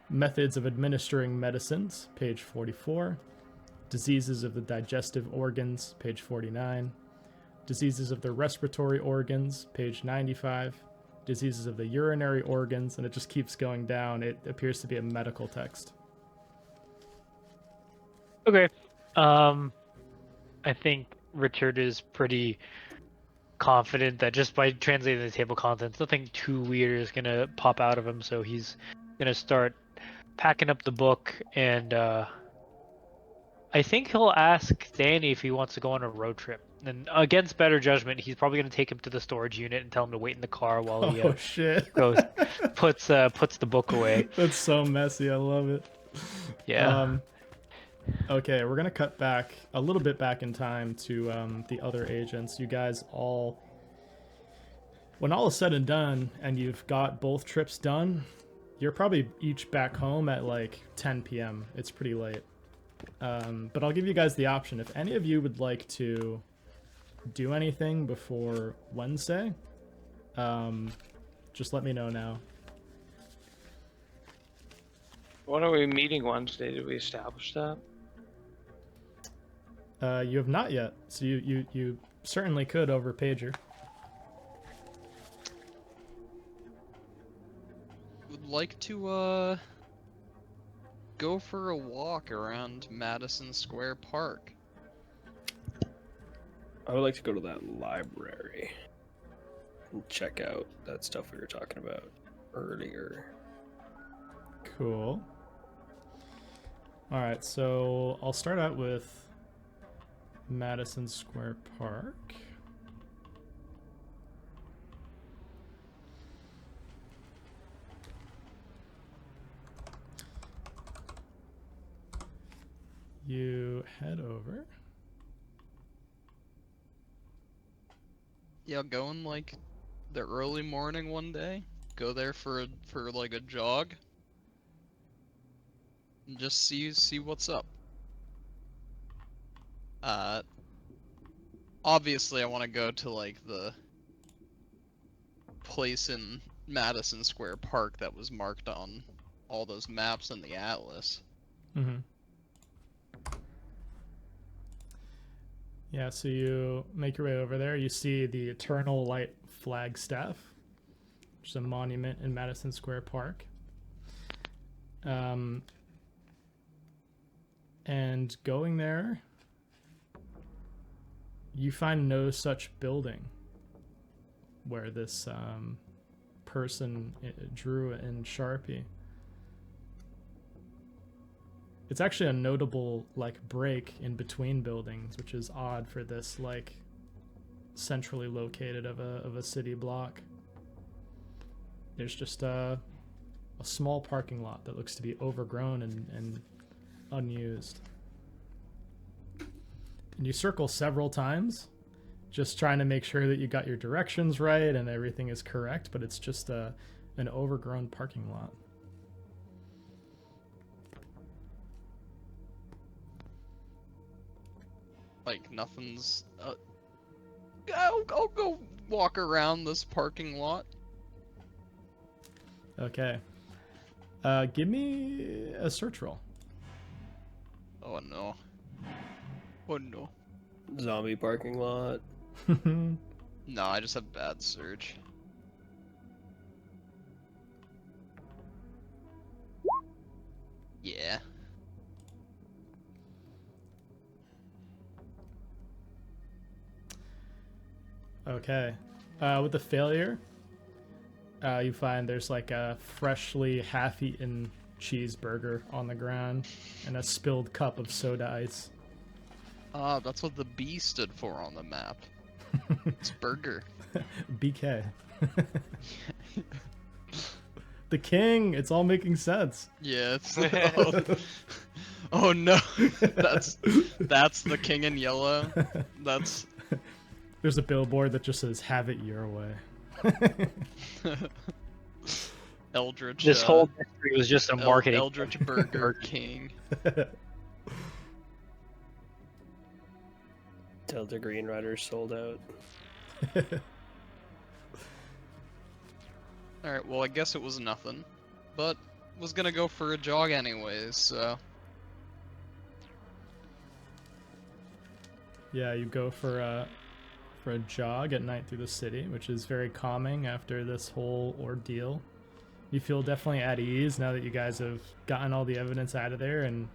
Methods of administering medicines, page 44. Diseases of the digestive organs, page 49. Diseases of the respiratory organs, page 95. Diseases of the urinary organs, and it just keeps going down. It appears to be a medical text. Okay. I think Richard is pretty confident that just by translating the table contents, nothing too weird is going to pop out of him, so he's going to start packing up the book, and I think he'll ask Danny if he wants to go on a road trip. And against better judgment, he's probably going to take him to the storage unit and tell him to wait in the car while he Shit. goes puts the book away. That's so messy. I love it. Yeah. Okay, we're gonna cut back a little bit back in time to the other agents. You guys all, when all is said and done, and you've got both trips done, you're probably each back home at like 10 p.m. It's pretty late. But I'll give you guys the option. If any of you would like to do anything before Wednesday, just let me know now. When are we meeting Wednesday? Did we establish that? You have not yet, so you certainly could over pager. Would like to go for a walk around Madison Square Park. I would like to go to that library and check out that stuff we were talking about earlier. Cool. Alright, so I'll start out with Madison Square Park. You head over. Yeah, go in like the early morning one day. Go there for like a jog. And just see what's up. Obviously I want to go to like the place in Madison Square Park that was marked on all those maps in the atlas. Mm-hmm. Yeah, so you make your way over there. You see the Eternal Light Flagstaff, which is a monument in Madison Square Park. And going there, you find no such building where this person drew in Sharpie. It's actually a notable like break in between buildings, which is odd for this like centrally located of a city block. There's just a small parking lot that looks to be overgrown and unused. And you circle several times, just trying to make sure that you got your directions right and everything is correct, but it's just an overgrown parking lot. Like nothing's. I'll go walk around this parking lot. Okay. Give me a search roll. Oh no. Oh no. Zombie parking lot. No, I just have bad search. Yeah. Okay. With the failure, you find there's like a freshly half-eaten cheeseburger on the ground and a spilled cup of soda ice. Ah, that's what the B stood for on the map. It's burger. BK. The king. It's all making sense. Yeah, it's oh no. That's the king in yellow. That's There's a billboard that just says "Have it your way." Eldritch. This whole mystery was just a marketing. Eldritch Burger King. Delta Green Riders sold out. Alright, well I guess it was nothing. But was gonna go for a jog anyways, so Yeah, you go for a jog at night through the city, which is very calming after this whole ordeal. You feel definitely at ease now that you guys have gotten all the evidence out of there, and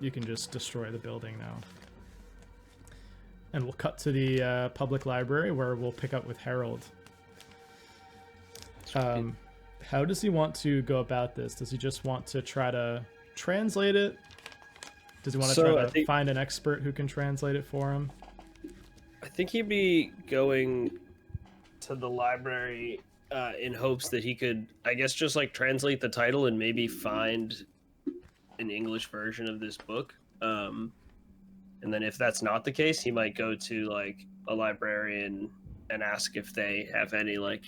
you can just destroy the building now. And we'll cut to the public library where we'll pick up with Harold. How does he want to go about this? Does he just want to try to translate it? Does he want to try to find an expert who can translate it for him? I think he'd be going to the library in hopes that he could, I guess, just like translate the title and maybe find an English version of this book. And then if that's not the case, he might go to like a librarian and ask if they have any like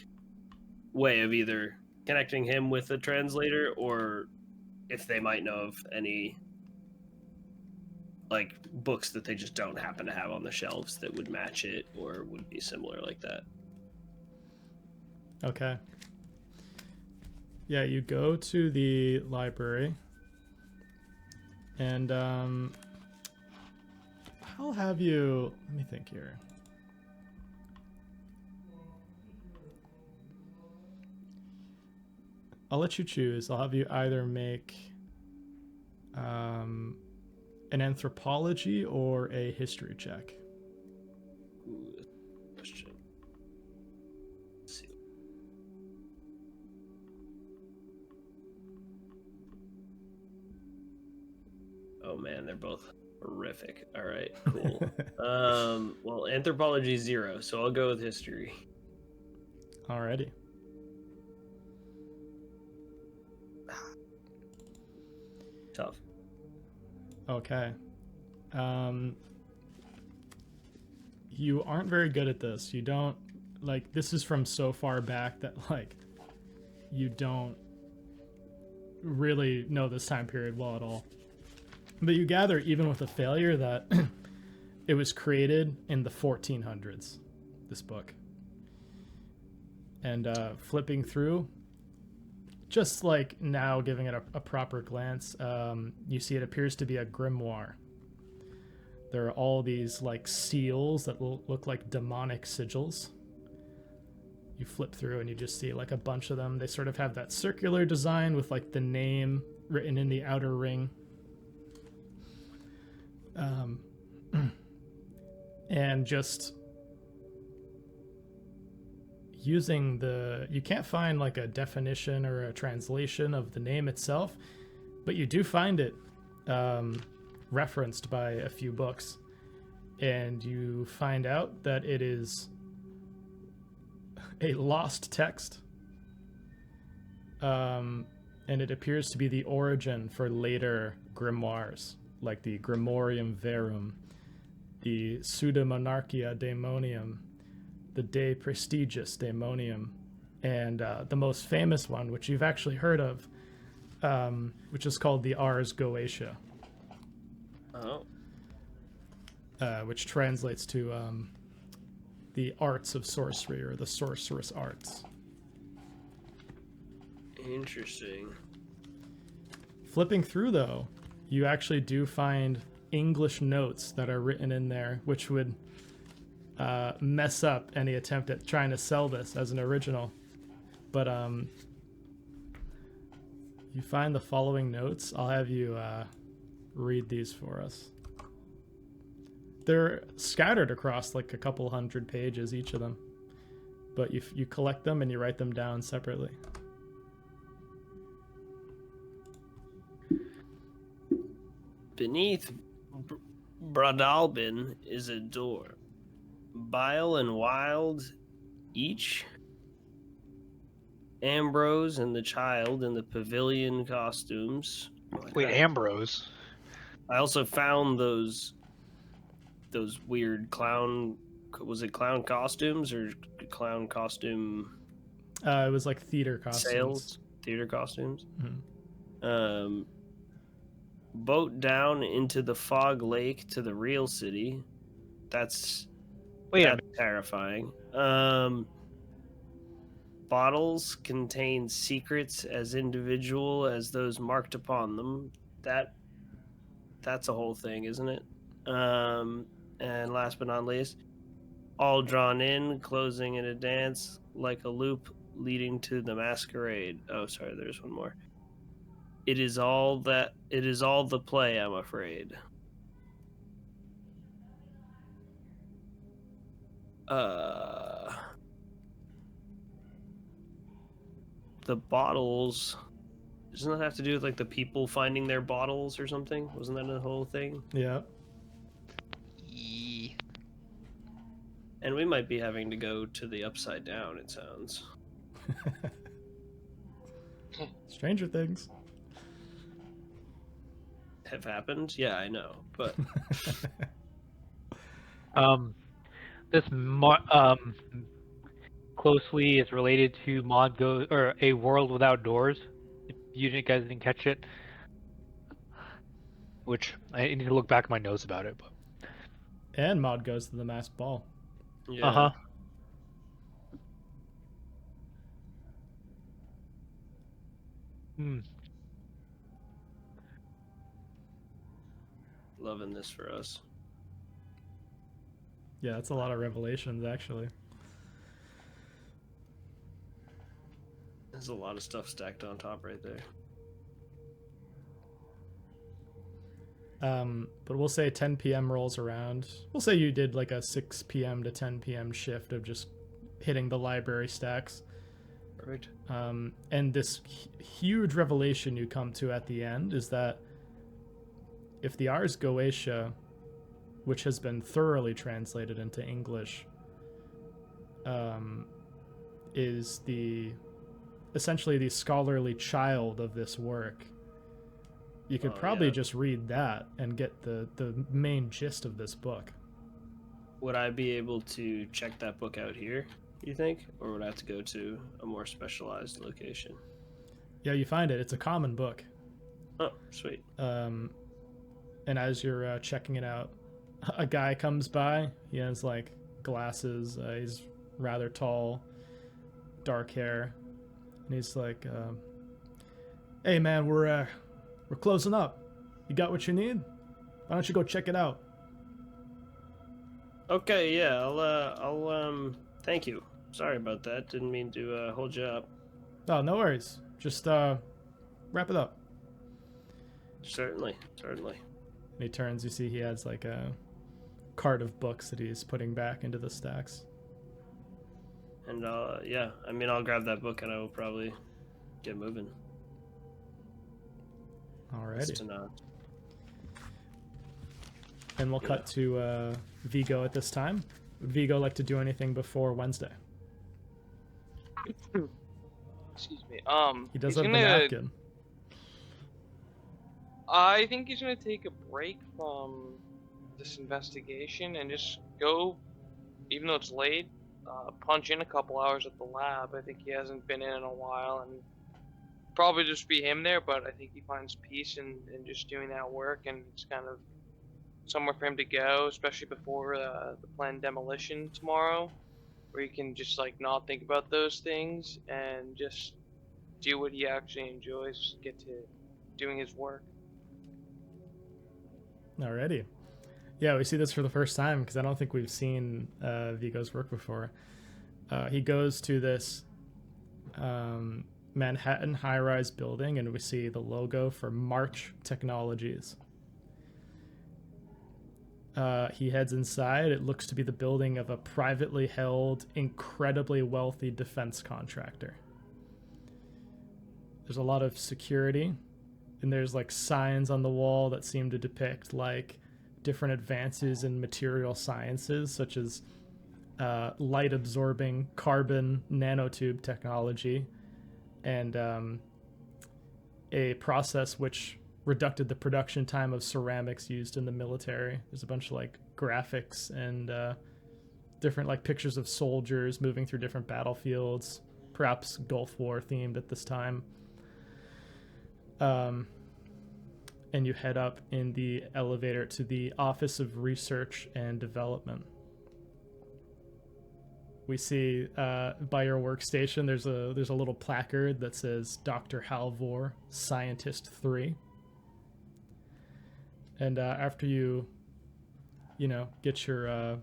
way of either connecting him with a translator, or if they might know of any like books that they just don't happen to have on the shelves that would match it or would be similar like that. Okay. Yeah, you go to the library, and I'll have you, let me think here. I'll let you choose. I'll have you either make an anthropology or a history check. Ooh, question. Let's see. Oh man, they're both horrific. All right, cool. Well, anthropology 0, so I'll go with history. Alrighty. Tough. Okay. You aren't very good at this. You don't, like, this is from so far back that, like, you don't really know this time period well at all. But you gather, even with a failure, that it was created in the 1400s, this book. And flipping through, just like now giving it a proper glance, you see it appears to be a grimoire. There are all these like seals that look like demonic sigils. You flip through and you just see like a bunch of them. They sort of have that circular design with like the name written in the outer ring. And just using you can't find like a definition or a translation of the name itself, but you do find it referenced by a few books, and you find out that it is a lost text, and it appears to be the origin for later grimoires, like the Grimorium Verum, the Pseudomonarchia Daemonium, the De Prestigiis Daemonium, and the most famous one, which you've actually heard of, which is called the Ars Goetia. Oh. Which translates to the arts of sorcery, or the sorcerous arts. Interesting. Flipping through, though, you actually do find English notes that are written in there, which would mess up any attempt at trying to sell this as an original. But you find the following notes. I'll have you read these for us. They're scattered across like a couple hundred pages, each of them. But you collect them and you write them down separately. Beneath Bradalbin is a door. Bile and Wild each. Ambrose and the child in the pavilion costumes. Wait, Ambrose? I also found those weird clown. Was it clown costumes or clown costume? It was like theater costumes. Sales, theater costumes. Mm-hmm. Boat down into the fog lake to the real city. That's terrifying. Bottles contain secrets as individual as those marked upon them. That's a whole thing, isn't it? And last but not least, all drawn in, closing in a dance like a loop leading to the masquerade. Oh, sorry, there's one more. It is all the play, I'm afraid. The bottles, doesn't that have to do with like the people finding their bottles or something? Wasn't that the whole thing? Yeah. And we might be having to go to the Upside Down, it sounds. Stranger Things have happened. Yeah, I know, but this closely is related to or A World Without Doors. If you guys didn't catch it, which I need to look back at my notes about it. But... And Maud Goes to the Masked Ball. Yeah. Loving this for us. Yeah, that's a lot of revelations, actually. There's a lot of stuff stacked on top right there. But we'll say 10 p.m. rolls around. We'll say you did like a 6 p.m. to 10 p.m. shift of just hitting the library stacks. Perfect. And this huge revelation you come to at the end is that if the Ars Goetia, which has been thoroughly translated into English, is essentially the scholarly child of this work, you could probably just read that and get the main gist of this book. Would I be able to check that book out here, you think? Or would I have to go to a more specialized location? Yeah, you find it. It's a common book. Oh, sweet. And as you're checking it out, a guy comes by. He has like glasses. He's rather tall, dark hair, and he's like, "Hey man, we're closing up. You got what you need? Why don't you go check it out?" Okay, yeah, I'll thank you. Sorry about that. Didn't mean to hold you up. Oh, no worries. Just wrap it up. Certainly. And he turns. You see he has like a cart of books that he's putting back into the stacks. And yeah, I mean, I'll grab that book and I will probably get moving. Alrighty. And we'll cut to Vigo at this time. Would Vigo like to do anything before Wednesday? Excuse me. He does he's have the gonna- napkin. I think he's gonna take a break from this investigation and just go, even though it's late, punch in a couple hours at the lab. I think he hasn't been in a while, and probably just be him there, but I think he finds peace in just doing that work, and it's kind of somewhere for him to go, especially before the planned demolition tomorrow, where he can just like not think about those things and just do what he actually enjoys, get to doing his work. Alrighty. Yeah, we see this for the first time because I don't think we've seen Vigo's work before. He goes to this Manhattan high-rise building, and we see the logo for March Technologies. He heads inside. It looks to be the building of a privately held, incredibly wealthy defense contractor. There's a lot of security, and there's like signs on the wall that seem to depict like different advances in material sciences, such as light absorbing carbon nanotube technology, and a process which reduced the production time of ceramics used in the military. There's a bunch of like graphics and different like pictures of soldiers moving through different battlefields, perhaps Gulf War themed at this time. And you head up in the elevator to the Office of Research and Development. We see by your workstation there's a little placard that says Dr. Halvor, Scientist 3. And after you get your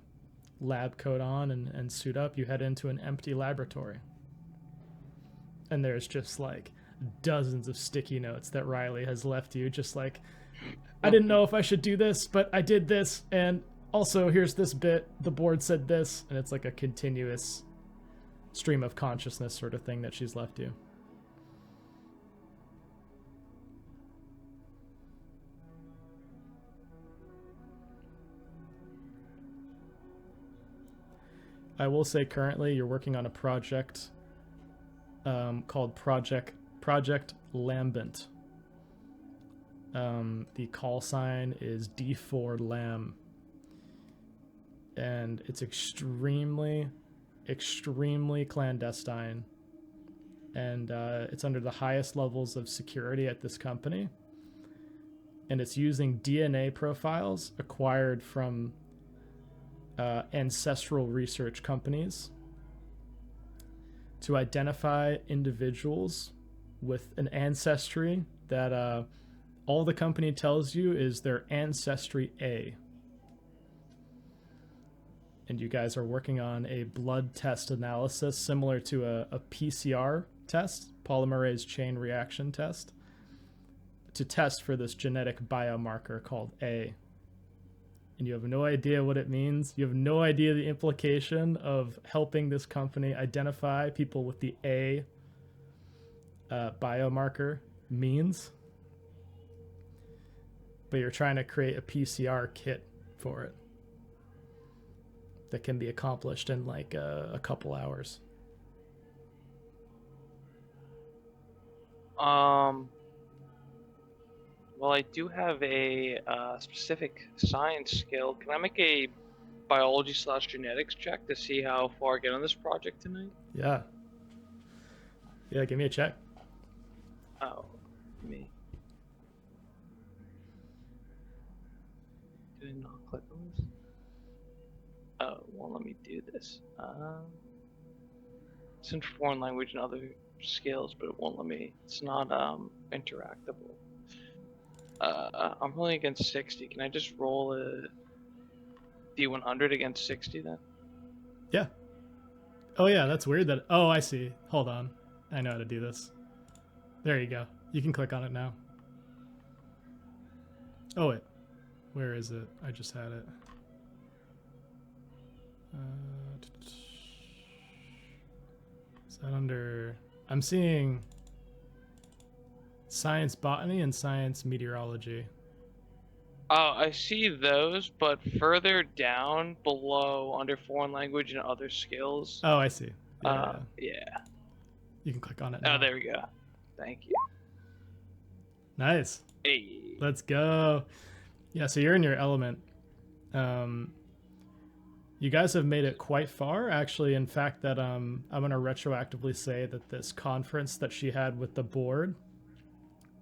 lab coat on and suit up, you head into an empty laboratory. And there's just like dozens of sticky notes that Riley has left you, just like, I didn't know if I should do this, but I did this, and also here's this bit, the board said this, and it's like a continuous stream of consciousness sort of thing that she's left you. I will say currently you're working on a project called Project Lambent. The call sign is D4 Lam. And it's extremely clandestine. And it's under the highest levels of security at this company. And it's using DNA profiles acquired from ancestral research companies to identify individuals with an ancestry that all the company tells you is their ancestry A. And you guys are working on a blood test analysis similar to a PCR test, polymerase chain reaction test, to test for this genetic biomarker called A. And you have no idea what it means. You have no idea the implication of helping this company identify people with the A biomarker means. But you're trying to create a PCR kit for it that can be accomplished in like a couple hours. Well, I do have a specific science skill. Can I make a biology/genetics check to see how far I get on this project tonight? Yeah. Yeah, give me a check. Oh, me. Did I not click on this? Oh, well, let me do this. It's in foreign language and other skills, but it won't let me. It's not interactable. I'm rolling against 60. Can I just roll a D100 against 60 then? Yeah. Oh yeah, that's weird that... Oh, I see. Hold on. I know how to do this. There you go. You can click on it now. Oh wait. Where is it? I just had it. Is that under... I'm seeing science botany and science meteorology. Oh, I see those, but further down below under foreign language and other skills. Oh, I see. Yeah. Yeah. You can click on it now. Oh, there we go. Thank you. Nice. Hey. Let's go. Yeah, so you're in your element. You guys have made it quite far. Actually, in fact, that I'm going to retroactively say that this conference that she had with the board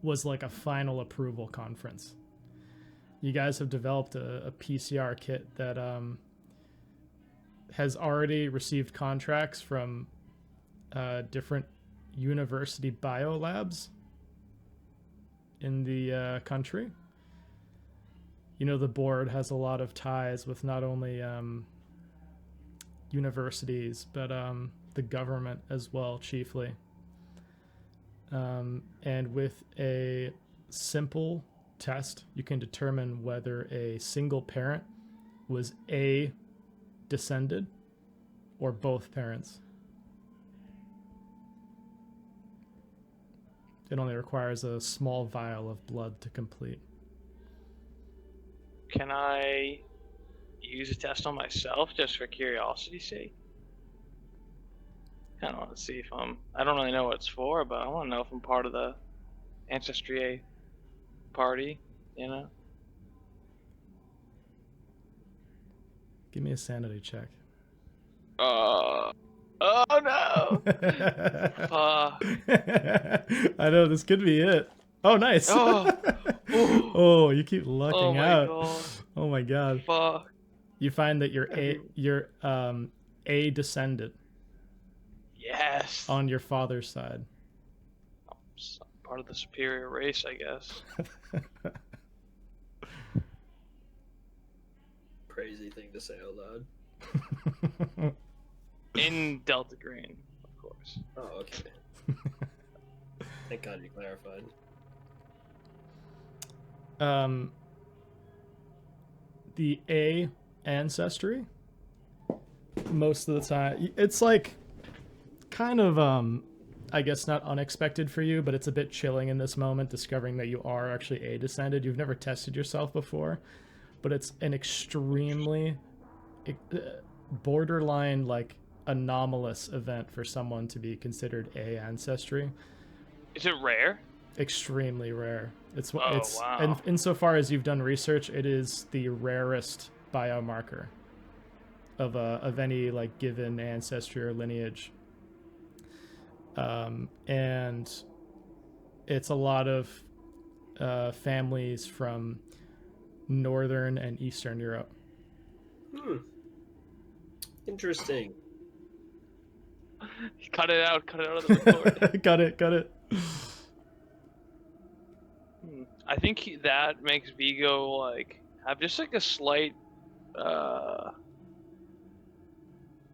was like a final approval conference. You guys have developed a PCR kit that has already received contracts from different university biolabs in the country. You know, the board has a lot of ties with not only universities, but the government as well, chiefly. And with a simple test, you can determine whether a single parent was A, descended, or both parents. It only requires a small vial of blood to complete. Can I use a test on myself just for curiosity's sake? I want to see if I don't really know what it's for, but I want to know if I'm part of the Ancestry party, you know? Give me a sanity check. Oh no! I know, this could be it. Oh, nice. Oh, you keep lucking out. God. Oh my god. Fuck. You find that you're A descended. Yes. On your father's side. Part of the superior race, I guess. Crazy thing to say out loud. In Delta Green, of course. Oh, okay. Thank God you clarified. The A ancestry, most of the time, it's like kind of I guess not unexpected for you, but it's a bit chilling in this moment discovering that you are actually A descended. You've never tested yourself before, but it's an extremely borderline like anomalous event for someone to be considered A ancestry. Is it rare? Extremely rare. It's wow. And insofar as you've done research, it is the rarest biomarker of any like given ancestry or lineage. And it's a lot of families from Northern and Eastern Europe. Interesting. Cut it out of the record. Got it. I think that makes Vigo like have just like a slight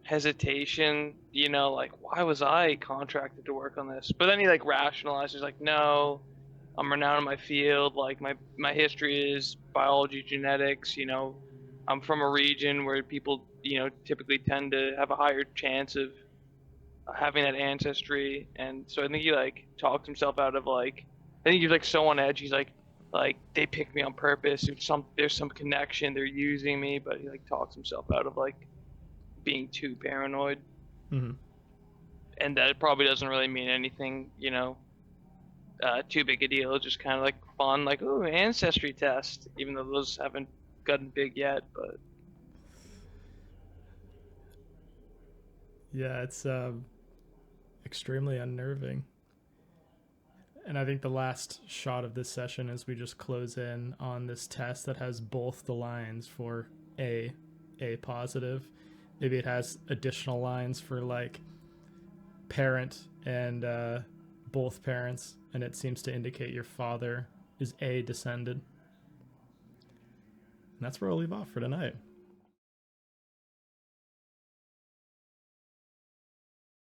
hesitation, you know, like why was I contracted to work on this? But then he like rationalizes like, no, I'm renowned in my field, like my history is biology, genetics, you know, I'm from a region where people, you know, typically tend to have a higher chance of having that ancestry. And so I think he like talked himself out of like, I think he's like so on edge. He's like they picked me on purpose. There's some connection. They're using me, but he like talks himself out of like being too paranoid. Mm-hmm. And that probably doesn't really mean anything, you know, too big a deal. It's just kind of like fun, like ooh, ancestry test. Even though those haven't gotten big yet, but yeah, it's extremely unnerving. And I think the last shot of this session is we just close in on this test that has both the lines for A positive. Maybe it has additional lines for like parent and both parents, and it seems to indicate your father is A, descended. And that's where I'll leave off for tonight.